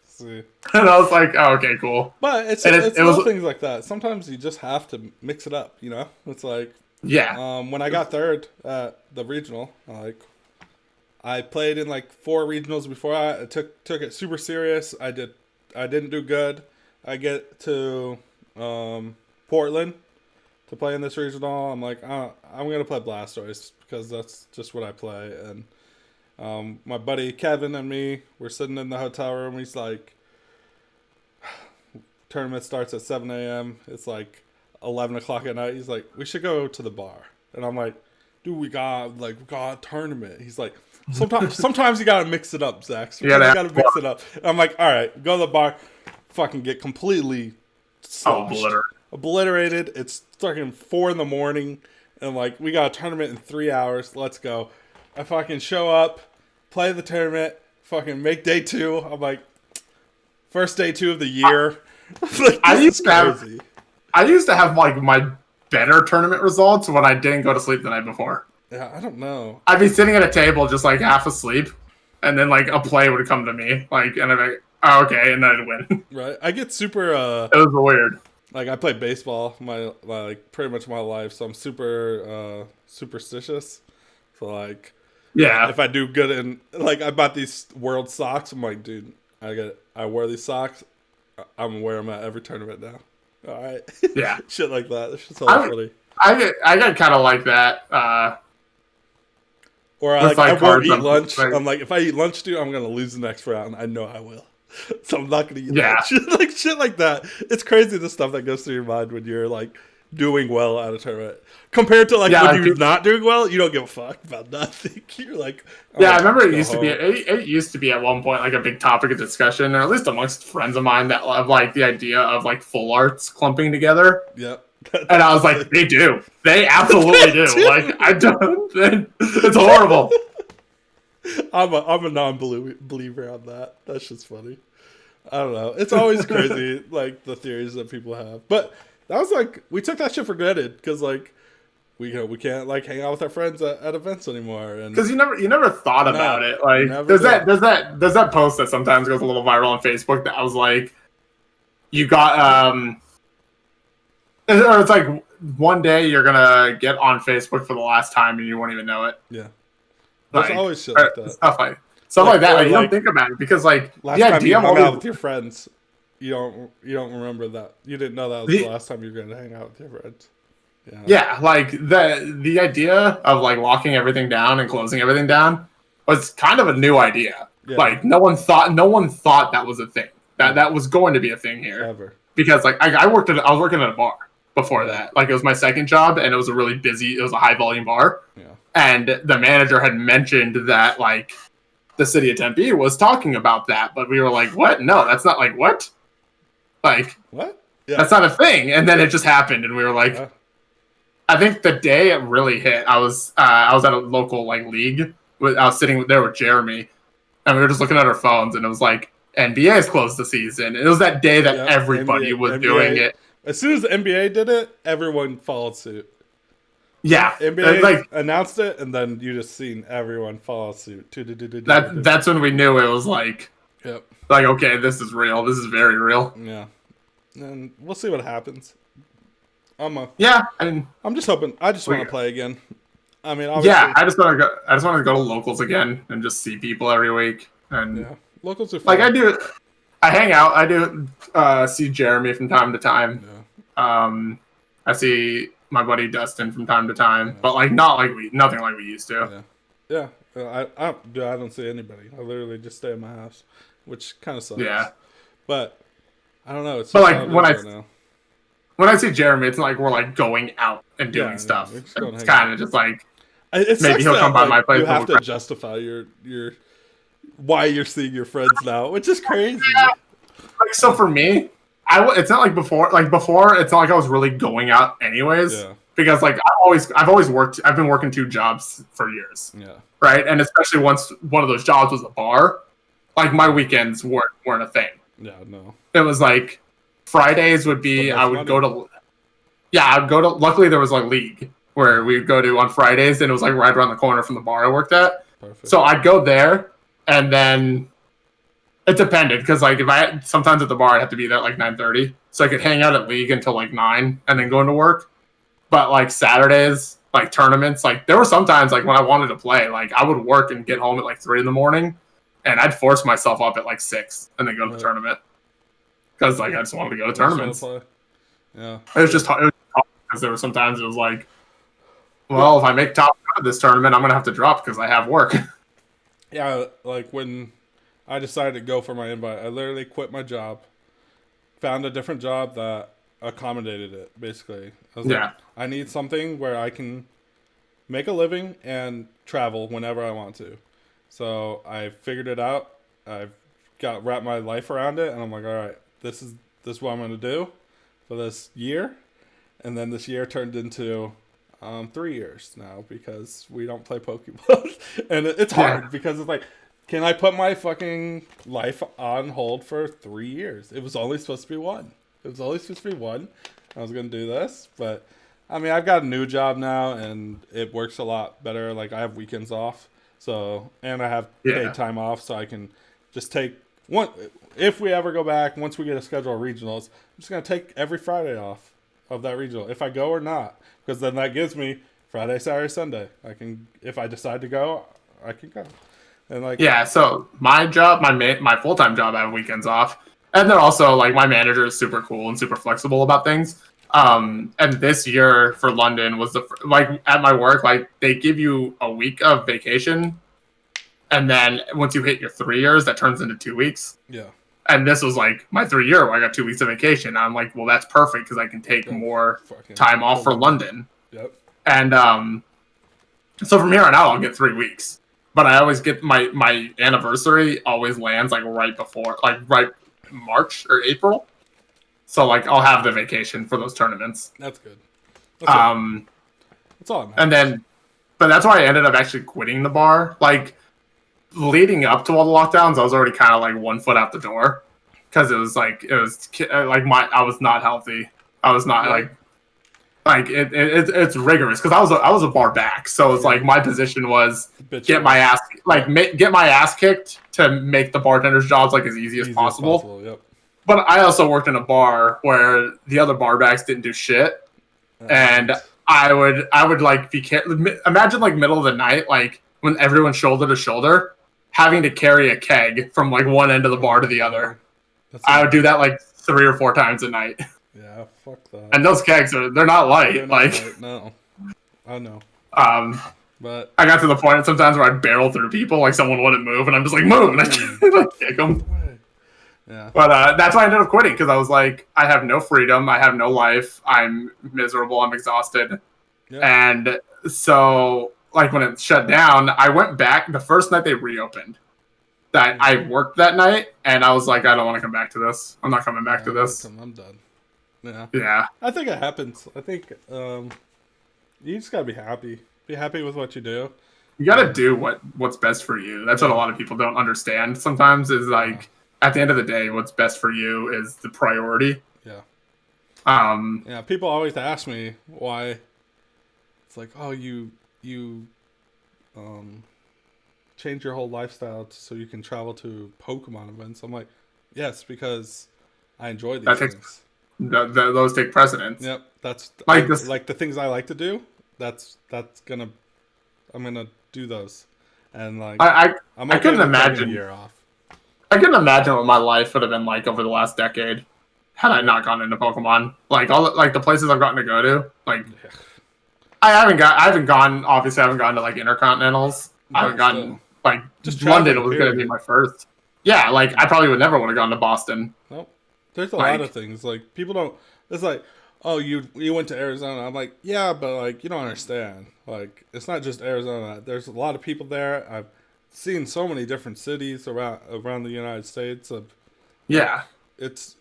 see. And I was like, oh, okay, cool. But it's little things like that. Sometimes you just have to mix it up, you know? It's like, when I got 3rd at the regional, I played in like 4 regionals before I took it super serious. I didn't do good. I get to Portland to play in this regional. I'm like, I'm going to play Blastoise because that's just what I play. And my buddy Kevin and me, we're sitting in the hotel room. He's like, tournament starts at 7 a.m. It's like 11 o'clock at night. He's like, we should go to the bar. And I'm like, dude, we got a tournament. He's like, sometimes you got to mix it up, Zach. Sometimes you got to mix it up. And I'm like, all right, go to the bar, fucking get completely obliterated. It's fucking 4 a.m. and like we got a tournament in 3 hours. Let's go. I fucking show up, play the tournament, fucking make day 2. I'm like, first day 2 of the year. Like, I used to have like my better tournament results when I didn't go to sleep the night before. Yeah, I don't know. I'd be sitting at a table just like half asleep, and then like a play would come to me, like, and I'd be like, oh, okay, and then I'd win. Right. I get super. It was weird. Like I played baseball pretty much my life, so I'm super superstitious. So like, yeah, if I do good in like I bought these World socks, I'm like, dude, I wear these socks. I'm gonna wear them at every tournament now. All right, yeah, shit like that. It's just so funny. I get kind of like that. Or I won't eat lunch. I'm like, if I eat lunch, dude, I'm gonna lose the next round. I know I will. So I'm not gonna eat Yeah. that. Like shit like that. It's crazy the stuff that goes through your mind when you're like doing well at a tournament. Compared to like when you're not doing well, you don't give a fuck about nothing. You're like, oh, yeah, I remember it used to be. It used to be at one point like a big topic of discussion, or at least amongst friends of mine that have like the idea of like full arts clumping together. Yep. And I was like, they do. They absolutely do. Like, I don't. It's horrible. I'm a non-believer on that. That's just funny. I don't know. It's always crazy, like the theories that people have. But that was like we took that shit for granted because like we can't like hang out with our friends at events anymore. And because you never thought about it. Like there's that post that sometimes goes a little viral on Facebook that was like, you got or it's like one day you're gonna get on Facebook for the last time and you won't even know it. Yeah. There's like, always shit like that. Stuff like that. Like, you don't think about it because like last time you hung out with your friends, you don't remember that. You didn't know that was the last time you were going to hang out with your friends. Yeah. Yeah, like the idea of like locking everything down and closing everything down was kind of a new idea. Yeah. Like no one thought that was a thing. That was going to be a thing here. Ever. Because like I was working at a bar before that. Like it was my second job and it was a high volume bar. Yeah. And the manager had mentioned that like the city of Tempe was talking about that, but we were like, what? No, that's not like what? Like what? Yeah. That's not a thing. And then it just happened and we were like, I think the day it really hit, I was at a local like league. I was sitting there with Jeremy, and we were just looking at our phones, and it was like NBA's closed the season. It was that day that everybody was doing it. As soon as the NBA did it, everyone followed suit. Yeah, NBA like announced it, and then you just seen everyone follow suit. That's when we knew it was like, like okay, this is real. This is very real. Yeah, and we'll see what happens. I'm just hoping. I just want to play again. I mean, obviously, I just want to go to locals again and just see people every week. And locals are fun. Like I hang out. I do see Jeremy from time to time. Yeah. I see my buddy Dustin from time to time, but like nothing like we used to. Yeah. I don't see anybody. I literally just stay in my house, which kind of sucks. Yeah. But I don't know. It's but like when I see Jeremy, it's not like we're like going out and doing stuff. It's kind of just like maybe he'll come by my place. You have to justify your why you're seeing your friends now, which is crazy. Yeah. Like so for me, it's not like before. Like before, it's not like I was really going out anyways. Yeah. Because like I've always worked. I've been working 2 jobs for years. Yeah. Right, and especially once one of those jobs was a bar, like my weekends weren't a thing. Yeah. No. It was like. Fridays would be I would go to luckily there was like league where we'd go to on Fridays and it was like right around the corner from the bar I worked at. Perfect. So I'd go there and then it depended because like sometimes at the bar I'd have to be there at like 9:30 so I could hang out at league until like 9 and then go into work. But like Saturdays, like tournaments, like there were sometimes like when I wanted to play, like I would work and get home at like 3 a.m. and I'd force myself up at like 6 and then go to the tournament. Because like I just wanted to go to tournaments. Yeah, it was just because there were sometimes it was like, well, if I make top of this tournament, I'm gonna have to drop because I have work. Yeah, like when I decided to go for my invite, I literally quit my job, found a different job that accommodated it. Basically, I was like, I need something where I can make a living and travel whenever I want to. So I figured it out. I've wrapped my life around it, and I'm like, all right. This is what I'm going to do for this year. And then this year turned into 3 years now because we don't play Pokemon. And it's hard because it's like, can I put my fucking life on hold for 3 years? It was only supposed to be 1. I was going to do this. But, I mean, I've got a new job now and it works a lot better. Like, I have weekends off. So, and I have paid time off so I can just take one. If we ever go back, once we get a schedule of regionals, I'm just going to take every Friday off of that regional, if I go or not. Because then that gives me Friday, Saturday, Sunday. I can, if I decide to go, I can go. And like so my job, my full-time job, I have weekends off. And then also, like, my manager is super cool and super flexible about things. And this year for London was at my work, like, they give you a week of vacation. And then once you hit your 3 years, that turns into 2 weeks. Yeah. And this was like my 3-year where I got 2 weeks of vacation. I'm like, well, that's perfect because I can take more time off for London. Yep. And so from here on out, I'll get 3 weeks. But I always get my anniversary always lands like right March or April. So like I'll have the vacation for those tournaments. That's good. That's all. But that's why I ended up actually quitting the bar. Like leading up to all the lockdowns, I was already kind of like 1 foot out the door because it was I was not healthy. I was not it's rigorous because I was a bar back, so it's like my position was get my ass kicked to make the bartender's jobs like as easy as possible. Yep. But I also worked in a bar where the other bar backs didn't do shit, and I would like imagine like middle of the night, like when everyone's shoulder to shoulder, having to carry a keg from like one end of the bar to the other. I would do that like 3 or 4 times a night. Yeah, fuck that. And those kegs they're not light. They're not light. No, I know. But I got to the point sometimes where I'd barrel through people, like someone wouldn't move, and I'm just like, move, and I like kick them. Yeah. But that's why I ended up quitting because I was like, I have no freedom, I have no life, I'm miserable, I'm exhausted, and so like when it shut down, I went back the first night they reopened. That I worked that night, and I was like, I don't want to come back to this. I'm not coming back to this. I'm done. Yeah. I think it happens. I think you just gotta be happy. Be happy with what you do. You gotta do what's best for you. That's what a lot of people don't understand sometimes is like at the end of the day, what's best for you is the priority. Yeah. Yeah, people always ask me why it's like, oh, you change your whole lifestyle so you can travel to Pokemon events. I'm like, yes, because I enjoy these things. Those take precedence. Yep, that's like the things I like to do. I'm gonna do those, and like I couldn't imagine a year off. I couldn't imagine what my life would have been like over the last decade had I not gone into Pokemon. Like the places I've gotten to go to. Like I haven't gone. Obviously, I haven't gone to like Intercontinentals. I haven't gotten like just London was going to be my first. Yeah, like I probably would never would have gone to Boston. Nope. There's a lot of things like people don't. It's like, oh, you went to Arizona. I'm like, yeah, but like you don't understand. Like it's not just Arizona. There's a lot of people there. I've seen so many different cities around the United States. It's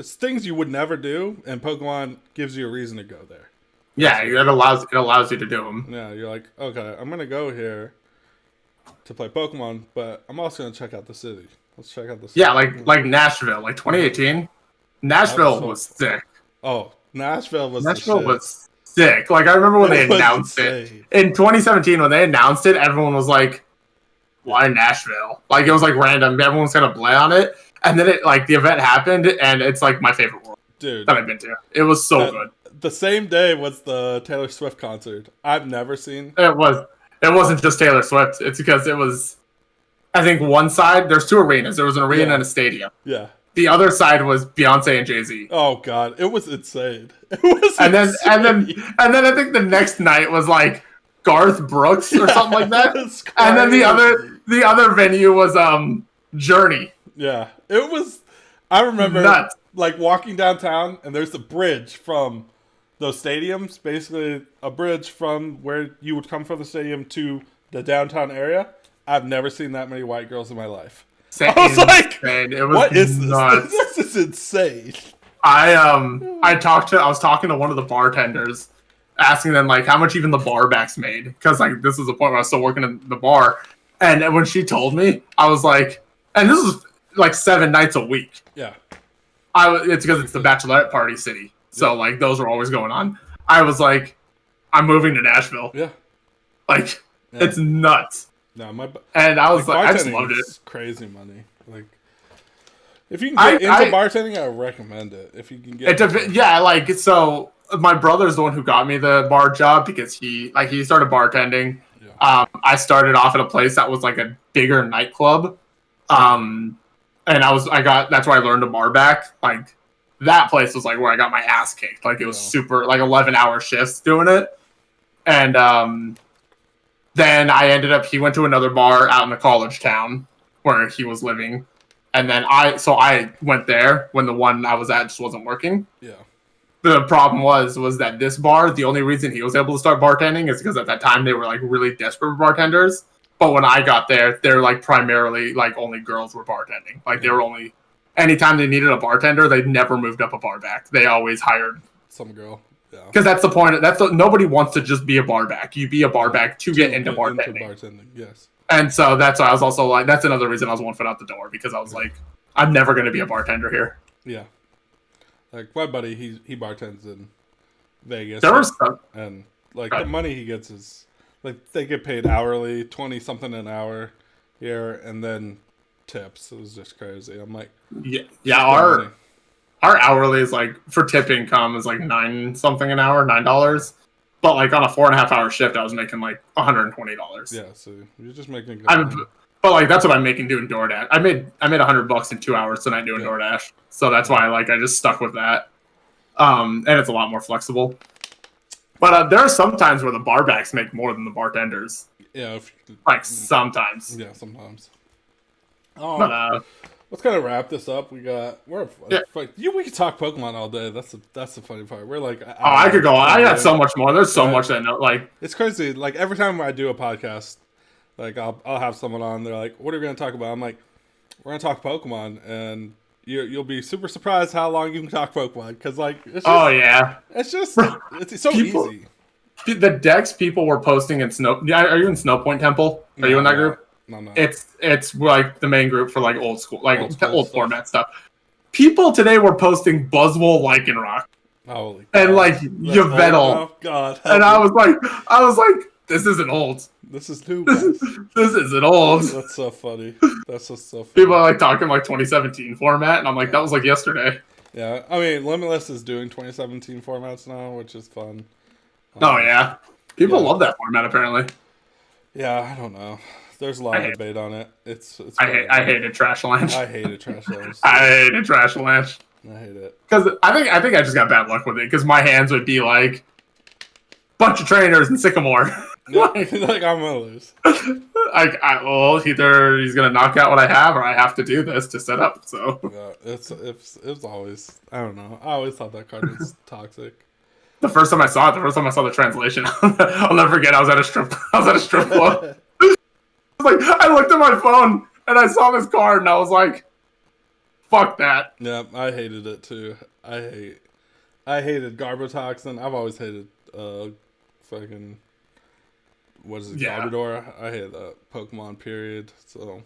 things you would never do, and Pokemon gives you a reason to go there. Yeah, it allows you to do them. Yeah, you're like, okay, I'm gonna go here to play Pokemon, but I'm also gonna check out the city. Let's check out the city. Yeah, like Nashville, like 2018. Nashville was sick. Oh, Nashville was sick. Like I remember when they announced it in 2017 when they announced it, everyone was like, "Why Nashville?" Like it was like random. Everyone's gonna play on it, and then the event happened, and it's like my favorite world that I've been to. It was so good. The same day was the Taylor Swift concert. I've never seen. It wasn't just Taylor Swift. It's because it was. I think one side there's 2 arenas. There was an arena and a stadium. Yeah. The other side was Beyonce and Jay-Z. Oh God, it was insane. It was and then I think the next night was like Garth Brooks or something like that. And then the other venue was Journey. Yeah, it was. I remember like walking downtown, and there's a bridge from those stadiums. Basically, a bridge from where you would come from the stadium to the downtown area. I've never seen that many white girls in my life. I was like, what is this? This is insane. I was talking to one of the bartenders, asking them like how much even the bar backs made, because like this was the point where I was still working in the bar, and when she told me, I was like, and this is like 7 nights a week. Yeah, it's because it's the bachelorette party city, so like those are always going on. I was like, I'm moving to Nashville. Yeah, like it's nuts. No, and I was like I just loved it. Crazy money. Like, if you can get into bartending, I recommend it. If you can get, so my brother's the one who got me the bar job because he started bartending. Yeah. I started off at a place that was like a bigger nightclub, and that's where I learned to bar back. Like that place was like where I got my ass kicked. Like it was super like 11-hour shifts doing it, and then he went to another bar out in a college town where he was living, And then I went there when the one I was at just wasn't working. Yeah. The problem was that this bar, the only reason he was able to start bartending is because at that time they were like really desperate for bartenders. But when I got there, they're like primarily like only girls were bartending. Like they were only anytime they needed a bartender, they never moved up a bar back. They always hired some girl. Yeah. Because that's the point. Nobody wants to just be a bar back. You be a bar back to get into bartending. Yes. And so that's why I was also like, that's another reason I was 1 foot out the door, because I was like, I'm never going to be a bartender here. Yeah. Like my buddy, he bartends in Vegas. And like the money he gets is like they get paid hourly, 20 something an hour here, and then tips. It was just crazy. I'm like, yeah. Our hourly is like for tip income is like $9 something an hour, $9. But like on a 4.5 hour shift, I was making like $120. Yeah, so you're just making good money. But like that's what I'm making doing DoorDash. I made $100 in 2 hours tonight doing DoorDash. So that's why I just stuck with that. And it's a lot more flexible. But there are some times where the barbacks make more than the bartenders. Yeah, sometimes. Yeah, sometimes. Let's kind of wrap this up. We could talk Pokemon all day. That's the funny part. We're like, I could go on. I got so much more. There's so much that I know. Like, it's crazy. Like every time I do a podcast, like I'll have someone on. They're like, "What are we going to talk about?" I'm like, "We're going to talk Pokemon," and you'll be super surprised how long you can talk Pokemon, because like, it's just, it's so easy. The decks people were posting in Snow. Yeah, are you in Snowpoint Temple? Are you in that group? No. It's like the main group for like old school, like old format stuff. People today were posting Buzzwole Lycanroc. Holy and God. Like Yveltal. Oh God! And I was like, this isn't old. This is new. This isn't old. That's so funny. That's just so funny. People are like talking like 2017 format, and I'm like, that was like yesterday. Yeah, I mean, Limitless is doing 2017 formats now, which is fun. Oh yeah, people love that format apparently. Yeah, I don't know. There's a lot of debate on it. I hated Trash Lanch. I hated Trash Lanch. I hated Trash Lanch. I hate it. Because I think I just got bad luck with it. Because my hands would be like bunch of trainers and Sycamore. like I'm gonna lose. Either he's gonna knock out what I have, or I have to do this to set up. So yeah, it's always, I don't know. I always thought that card was toxic. The first time I saw the translation, I'll never forget. I was at a strip club. Like I looked at my phone and I saw this card and I was like, "Fuck that!" Yeah, I hated it too. I hated Garbotoxin. I've always hated fucking what is it? Yeah. Garbodor. I hated that Pokemon. Period. So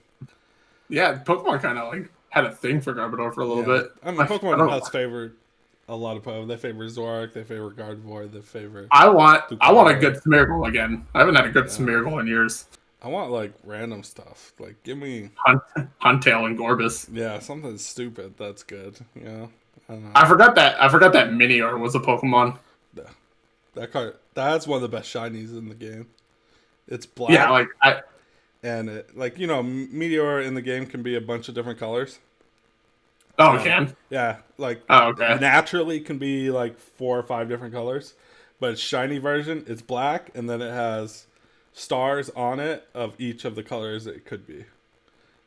yeah, Pokemon kind of like had a thing for Garbodor for a little bit. I mean, Pokemon has favored a lot of Pokemon. They favor Zoroark. They favor Gardevoir. They favor. I want a good Smeargle again. I haven't had a good Smeargle in years. I want like random stuff. Like give me Huntail and Gorbis. Yeah, something stupid that's good. Yeah, I don't know. I forgot that Minior was a Pokemon. Yeah. That card. That's one of the best shinies in the game. It's black. Yeah, and it Meteor in the game can be a bunch of different colors. Oh, it can? Yeah, like okay. Naturally can be like 4 or 5 different colors, but its shiny version, it's black, and then it has stars on it of each of the colors it could be.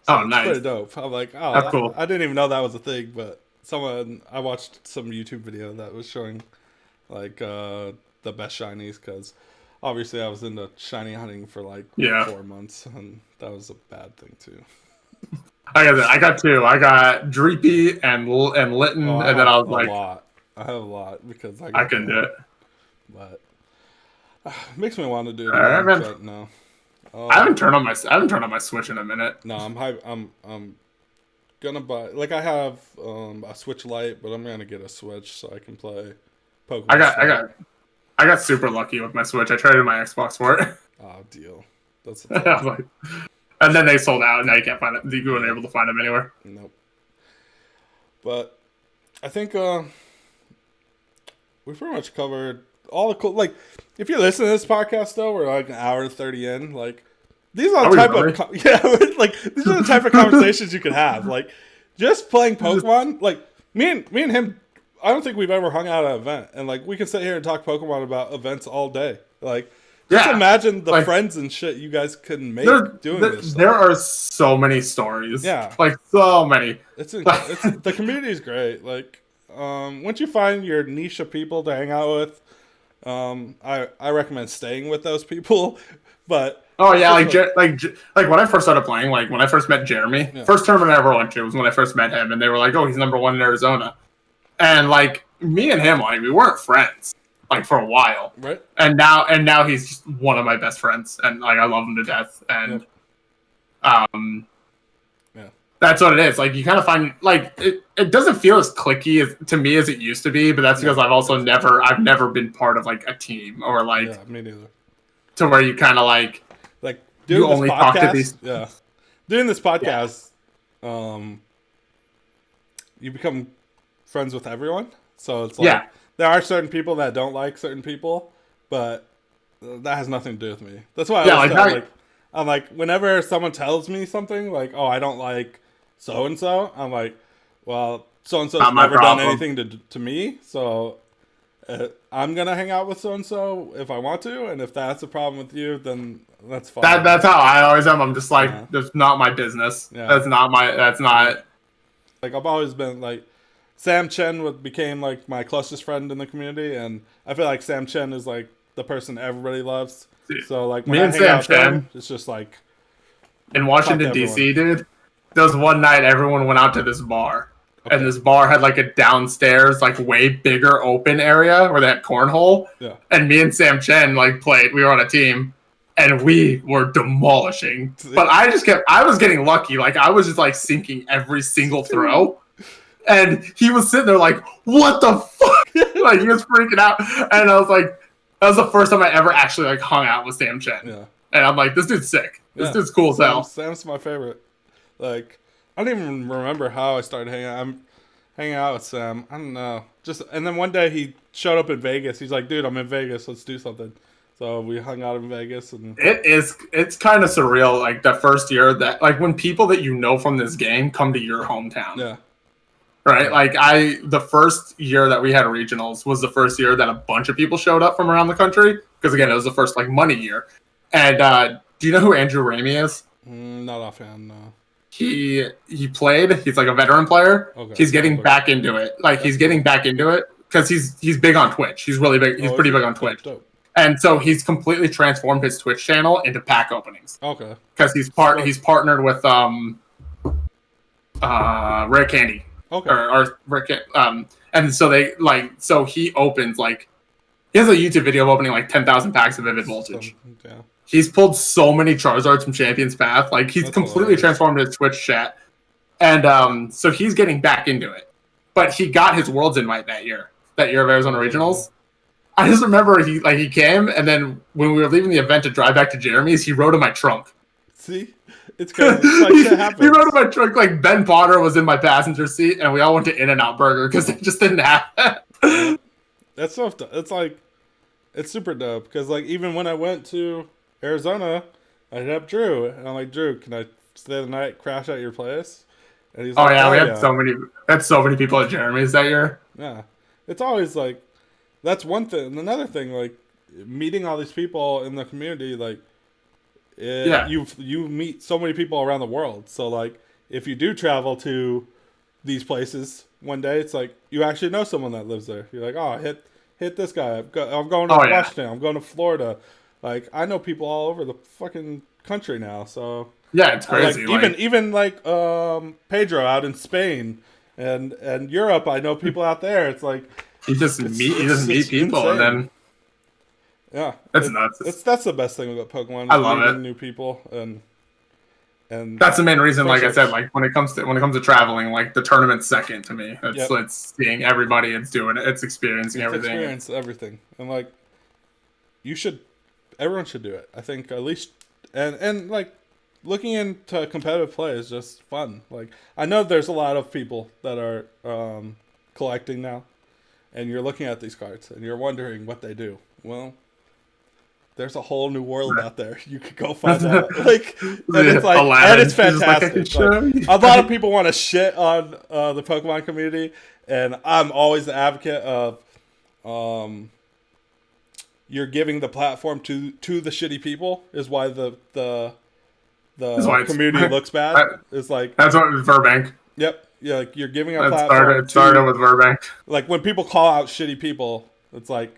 So nice. It's pretty dope. I'm like, that's cool. I didn't even know that was a thing, but I watched some YouTube video that was showing like the best shinies, because obviously I was into shiny hunting for like 4 months, and that was a bad thing too. I got 2. I got Dreepy and Litten, and then I was like, I have a lot because I couldn't do it. But makes me want to do it. But no. I haven't turned on my Switch in a minute. No, I'm gonna buy. Like I have a Switch Lite, but I'm gonna get a Switch so I can play Pokemon. I got super lucky with my Switch. I traded my Xbox for it. Oh, deal. That's and then they sold out, and now you can't find it. You weren't able to find them anywhere. Nope. But I think we pretty much covered all the cool. Like, if you listen to this podcast, though, we're like an hour and 30 in. Like, these are the type of these are the type of conversations you could have. Like, just playing Pokemon. Like me and him. I don't think we've ever hung out at an event, and like we can sit here and talk Pokemon about events all day. Like, Just Yeah, imagine the like, friends and shit you guys could make doing this stuff. there are so many stories. Yeah, like so many. it's the community is great. Like, once you find your niche of people to hang out with, I recommend staying with those people. But Oh yeah, like when I first started playing, like when I first met Jeremy, Yeah. first tournament I ever went to was when I first met him, and they were like, "Oh, he's #1 in Arizona," and like me and him, like we weren't friends like for a while, right, and now he's just one of my best friends, and like I love him to death, and um, yeah, that's what it is. Like you kind of find like it doesn't feel as clicky to me as it used to be, but that's because I've never been part of like a team or like yeah, me neither. to where you kind of like doing you this only podcast, talk to these. Yeah, doing this podcast, you become friends with everyone. So it's like there are certain people that don't like certain people, but that has nothing to do with me. That's why I'm like whenever someone tells me something like, oh, I don't like so and so, I'm like, well, so and so's never done anything to me, so I'm gonna hang out with so and so if I want to, and if that's a problem with you, then that's fine. That's how I always am. I'm just like, that's not my business. Yeah. That's not. Like I've always been like, Sam Chen became like my closest friend in the community, and I feel like Sam Chen is like the person everybody loves. So like when me and Sam Chen, it's just like in Washington D.C., dude. There was one night everyone went out to this bar. Okay. And this bar had like a downstairs, like way bigger open area where they had cornhole. Yeah. And me and Sam Chen like played. We were on a team, and we were demolishing. But I was getting lucky. Like I was just like sinking every single throw, and he was sitting there like, "What the fuck?" Like he was freaking out, and I was like, that was the first time I ever actually like hung out with Sam Chen. Yeah. And I'm like, this dude's sick. This dude's cool as hell. Sam's my favorite. Like, I don't even remember how I started hanging out with Sam. I don't know. And then one day he showed up in Vegas. He's like, dude, I'm in Vegas. Let's do something. So we hung out in Vegas, and it's kind of surreal. Like the first year that like when people that you know from this game come to your hometown. Yeah. Right. Like the first year that we had regionals was the first year that a bunch of people showed up from around the country. Because again, it was the first like money year. And do you know who Andrew Ramey is? Not offhand, no. He played. He's like a veteran player. Okay. He's getting back into it. Like he's getting back into it because he's big on Twitch. He's really big. He's pretty big on Twitch. Dope. And so he's completely transformed his Twitch channel into pack openings. Okay. Because he's partnered with Rare Candy. Okay. Or Rare and so he opens like he has a YouTube video of opening like 10,000 packs of Vivid Voltage. Yeah. He's pulled so many Charizards from Champion's Path. Like he's completely transformed his Twitch chat. And so he's getting back into it. But he got his Worlds invite that year of Arizona Regionals. I just remember he came, and then when we were leaving the event to drive back to Jeremy's, he rode in my trunk. See? It's crazy. It's like shit happens. He rode in my trunk. Like Ben Potter was in my passenger seat, and we all went to In-N-Out Burger because they just didn't have that. That's so it's like it's super dope because like even when I went to Arizona, I hit up Drew, and I'm like, Drew, can I stay the night, crash at your place? And he's like, we had so many people at Jeremy's that year. Yeah, it's always like that's one thing. And another thing, like meeting all these people in the community, like you meet so many people around the world. So like if you do travel to these places one day, it's like you actually know someone that lives there. You're like, oh, hit this guy. I'm going to Washington. I'm going to Florida. Like I know people all over the fucking country now. So yeah, it's crazy. Like, even like Pedro out in Spain and Europe. I know people out there. It's like you just meet people, insane. And then that's nuts. That's the best thing about Pokemon. I love it. New people and that's the main reason. Like I said, like when it comes to traveling, like the tournament's second to me. It's seeing everybody. It's doing it. It's experiencing everything. Experience everything, and like everyone should do it. I think at least and like looking into competitive play is just fun. Like I know there's a lot of people that are collecting now, and you're looking at these cards and you're wondering what they do. Well, there's a whole new world out there. You could go find out. Like, and it's like, Aladdin. And it's fantastic. Like, a lot of people want to shit on the Pokemon community, and I'm always the advocate of, you're giving the platform to the shitty people is why the community looks bad. It's like that's what Burbank. Yep. Yeah, like you're giving a platform. It started with Burbank. Like when people call out shitty people, it's like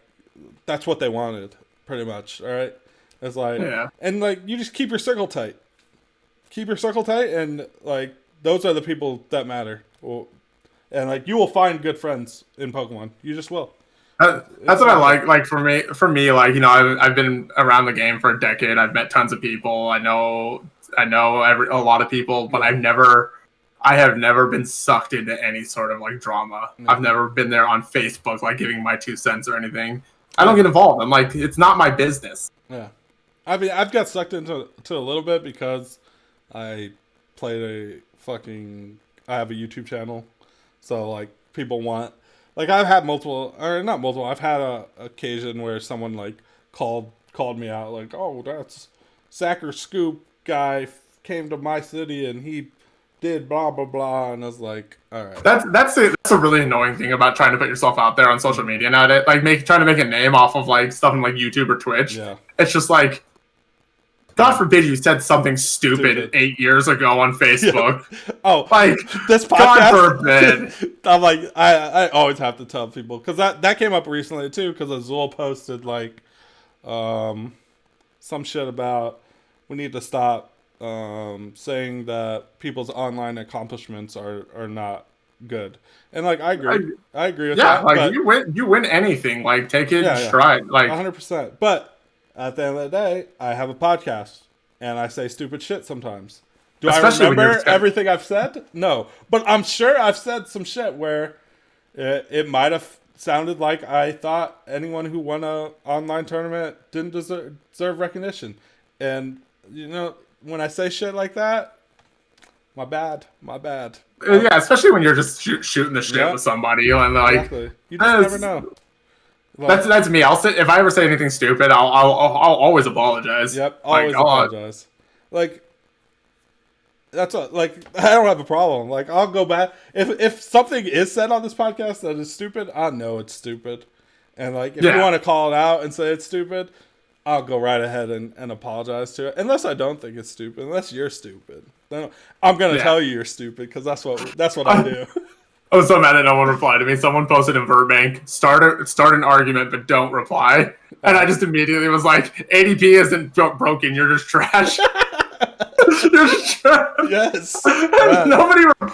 that's what they wanted, pretty much. All right. It's like and like you just keep your circle tight. Keep your circle tight, and like those are the people that matter. Well, and like you will find good friends in Pokemon. You just will. That's what I like. Like for me, like, you know, I've been around the game for a decade. I've met tons of people. I know a lot of people, but I have never been sucked into any sort of like drama. No. I've never been there on Facebook, like giving my 2 cents or anything. I don't get involved. I'm like, it's not my business. Yeah. I mean, I've got sucked into a little bit because I played I have a YouTube channel. So like people want, like I've had I've had a occasion where someone like called me out like, oh, that's Sacker Scoop guy came to my city and he did blah blah blah, and I was like, all right. That's a really annoying thing about trying to put yourself out there on social media nowadays. Like trying to make a name off of like stuff on like YouTube or Twitch. Yeah. It's just like, God forbid you said something stupid 8 years ago on Facebook. Yeah. Oh, like this podcast. God forbid. I'm like, I always have to tell people because that came up recently too because Azul posted like some shit about we need to stop saying that people's online accomplishments are not good, and like I agree with that. Like you win anything, like take it in stride, like 100%. But at the end of the day, I have a podcast and I say stupid shit sometimes. Do I remember everything I've said? No, but I'm sure I've said some shit where it might have sounded like I thought anyone who won a online tournament didn't deserve recognition, and you know. When I say shit like that, my bad. Yeah, especially when you're just shooting the shit with somebody, and like, exactly. You just never know. Like, that's me. If I ever say anything stupid, I'll always apologize. Yep, always apologize. Like that's like I don't have a problem. Like I'll go back if something is said on this podcast that is stupid, I know it's stupid, and like if you want to call it out and say it's stupid. I'll go right ahead and apologize to it. Unless I don't think it's stupid. Unless you're stupid. Then I'm going to tell you you're stupid because that's what I do. I was so mad that no one replied to me. Someone posted in Burbank, start an argument but don't reply. And I just immediately was like, ADP isn't broken. You're just trash. You're just trash. Yes. I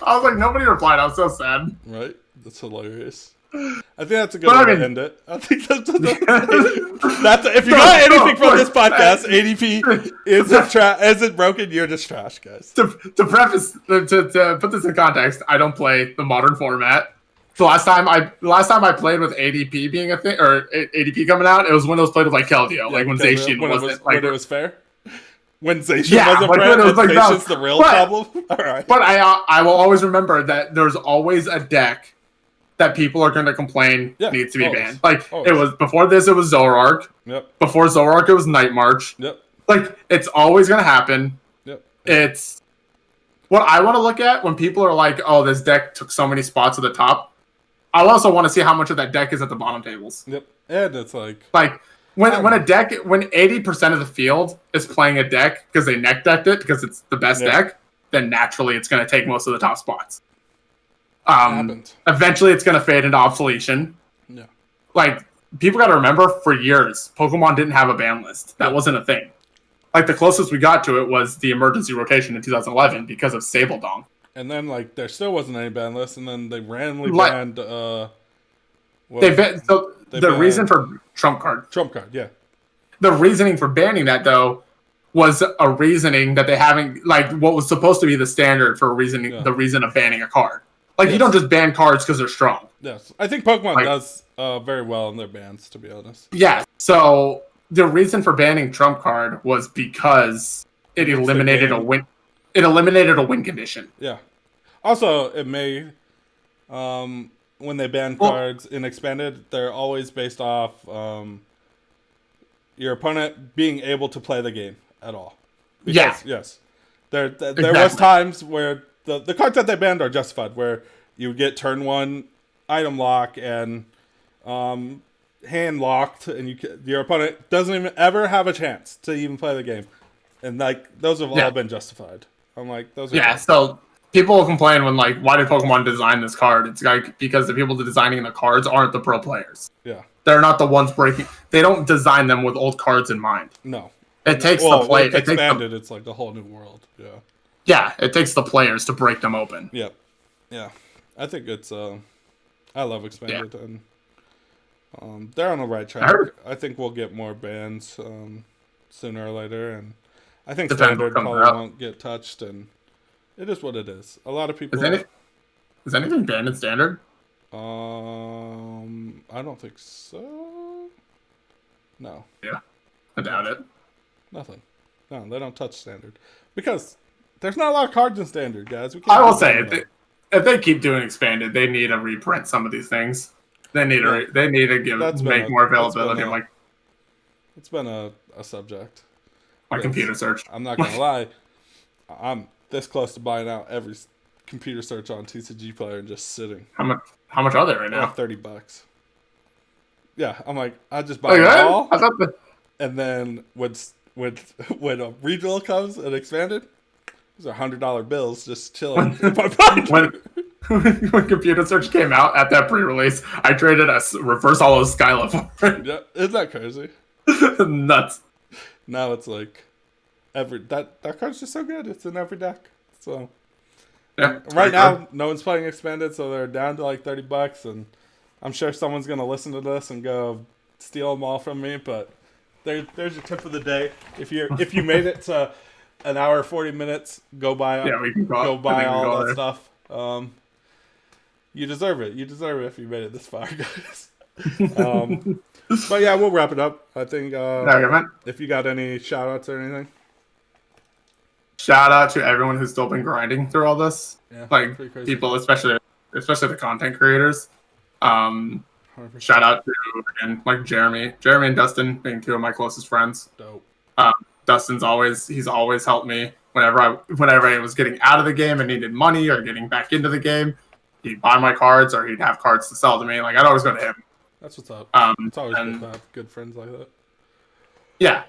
was like, nobody replied. I was so sad. Right? That's hilarious. I think that's a good way to end it. I think that's if you got anything from this podcast, ADP isn't broken. You're just trash, guys. To preface, to put this in context, I don't play the modern format. The last time I played with ADP being a thing or ADP coming out, it was when it was played with like Keldeo, like when Zacian wasn't when it was fair. When Zacian wasn't fair, Zacian's the real problem. All right, but I will always remember that there's always a deck that people are going to complain needs to be banned. Like it was before this, it was Zoroark. Yep. Before Zoroark, it was Night March. Yep. Like it's always going to happen. Yep. It's what I want to look at when people are like, "Oh, this deck took so many spots at the top." I also want to see how much of that deck is at the bottom tables. Yep. And it's like when 80% of the field is playing a deck because they neck decked it because it's the best deck, then naturally it's going to take most of the top spots. Eventually it's going to fade into obsolescence. Yeah. Like, people got to remember, for years, Pokemon didn't have a ban list. That wasn't a thing. Like, the closest we got to it was the emergency rotation in 2011 because of Sabledong. And then, like, there still wasn't any ban list, and then they randomly banned, the reason for Trump Card, yeah. The reasoning for banning that, though, was a reasoning that they haven't, like, what was supposed to be the standard for reasoning, the reason of banning a card. Like, you don't just ban cards because they're strong. Yes. I think Pokemon does very well in their bans, to be honest. Yeah. So, the reason for banning Trump Card was because it eliminated a win. It eliminated a win condition. Yeah. Also, it may, when they ban cards in Expanded, they're always based off your opponent being able to play the game at all. Because, yes. There was times where the cards that they banned are justified, where you get turn 1 item lock and hand locked, and your opponent doesn't even ever have a chance to even play the game, and like those have all been justified. I'm like, those are So people will complain when like, why did Pokemon design this card? It's like because the people designing the cards aren't the pro players. Yeah, they're not the ones breaking. They don't design them with old cards in mind. No, it takes the play. With expanded, it's like a whole new world. Yeah. Yeah, it takes the players to break them open. Yep. Yeah, I think it's. I love expanded, and they're on the right track. I think we'll get more bans sooner or later, and I think standard probably won't get touched, and it is what it is. A lot of people. Is anything banned in standard? I don't think so. No. Yeah, I doubt it. Nothing. No, they don't touch standard because there's not a lot of cards in standard, guys. I will say if they keep doing expanded, they need to reprint some of these things. They need to make more availability. It's been a subject. Computer search. I'm not gonna lie. I'm this close to buying out every computer search on TCG Player and just sitting. How much are they right now? Like $30. Yeah, I'm like, I just buy it all. And then when a regional comes and expanded, these are $100 bills just chilling in my pocket. When Computer Search came out at that pre-release, I traded a Reverse Hollow Skyla for it. Yeah, isn't that crazy? Nuts. Now it's like that card's just so good. It's in every deck. So right now, no one's playing expanded, so they're down to like $30, and I'm sure someone's gonna listen to this and go steal them all from me. But there's your tip of the day. If you made it to an hour 40 minutes, go buy buy all that stuff. You deserve it. You deserve it if you made it this far, guys. But yeah, we'll wrap it up. I think if you got any shout outs or anything. Shout out to everyone who's still been grinding through all this. Yeah, like people, especially the content creators. 100%. Shout out to again, like Jeremy and Dustin being two of my closest friends. Dope. Dustin's always helped me whenever I was getting out of the game and needed money or getting back into the game. He'd buy my cards or he'd have cards to sell to me. Like I'd always go to him. That's what's up. It's always good to have good friends like that. Yeah.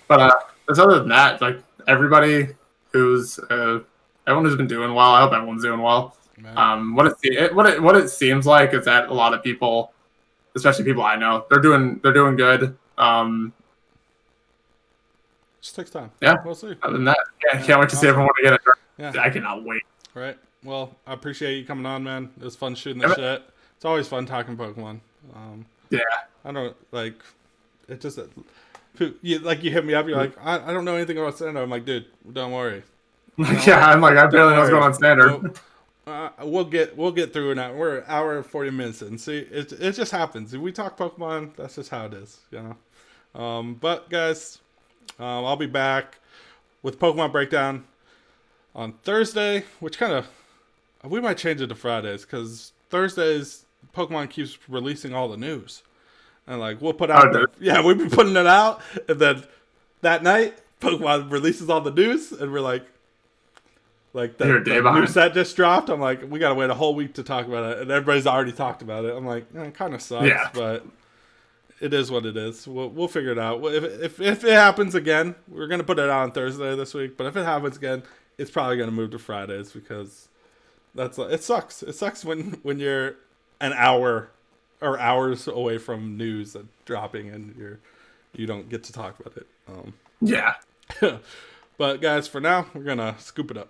But other than that, like everybody everyone who's been doing well, I hope everyone's doing well. What it seems like is that a lot of people, especially people I know, they're doing good. Just takes time. Yeah, we'll see. Other than that, can't wait to see everyone again. I cannot wait. All right. Well, I appreciate you coming on, man. It was fun shooting the shit. It's always fun talking Pokemon. I don't like it. Just you hit me up. You're like, I don't know anything about standard. I'm like, dude, don't worry. I'm like, I barely know what's going on standard. We'll get through it now. We're an hour and 40 minutes in. See, it just happens. If we talk Pokemon, that's just how it is, you know. But guys, I'll be back with Pokemon Breakdown on Thursday, which we might change it to Fridays because Thursdays Pokemon keeps releasing all the news, and like we'll put out we've been putting it out, and then that night Pokemon releases all the news, and we're like the new set just dropped. I'm like, we gotta wait a whole week to talk about it, and everybody's already talked about it. I'm like, it kind of sucks, but it is what it is. We'll figure it out. If it happens again, we're gonna put it out on Thursday this week. But if it happens again, it's probably gonna move to Fridays because it sucks. It sucks when you're an hour or hours away from news dropping and you don't get to talk about it. But guys, for now, we're gonna scoop it up.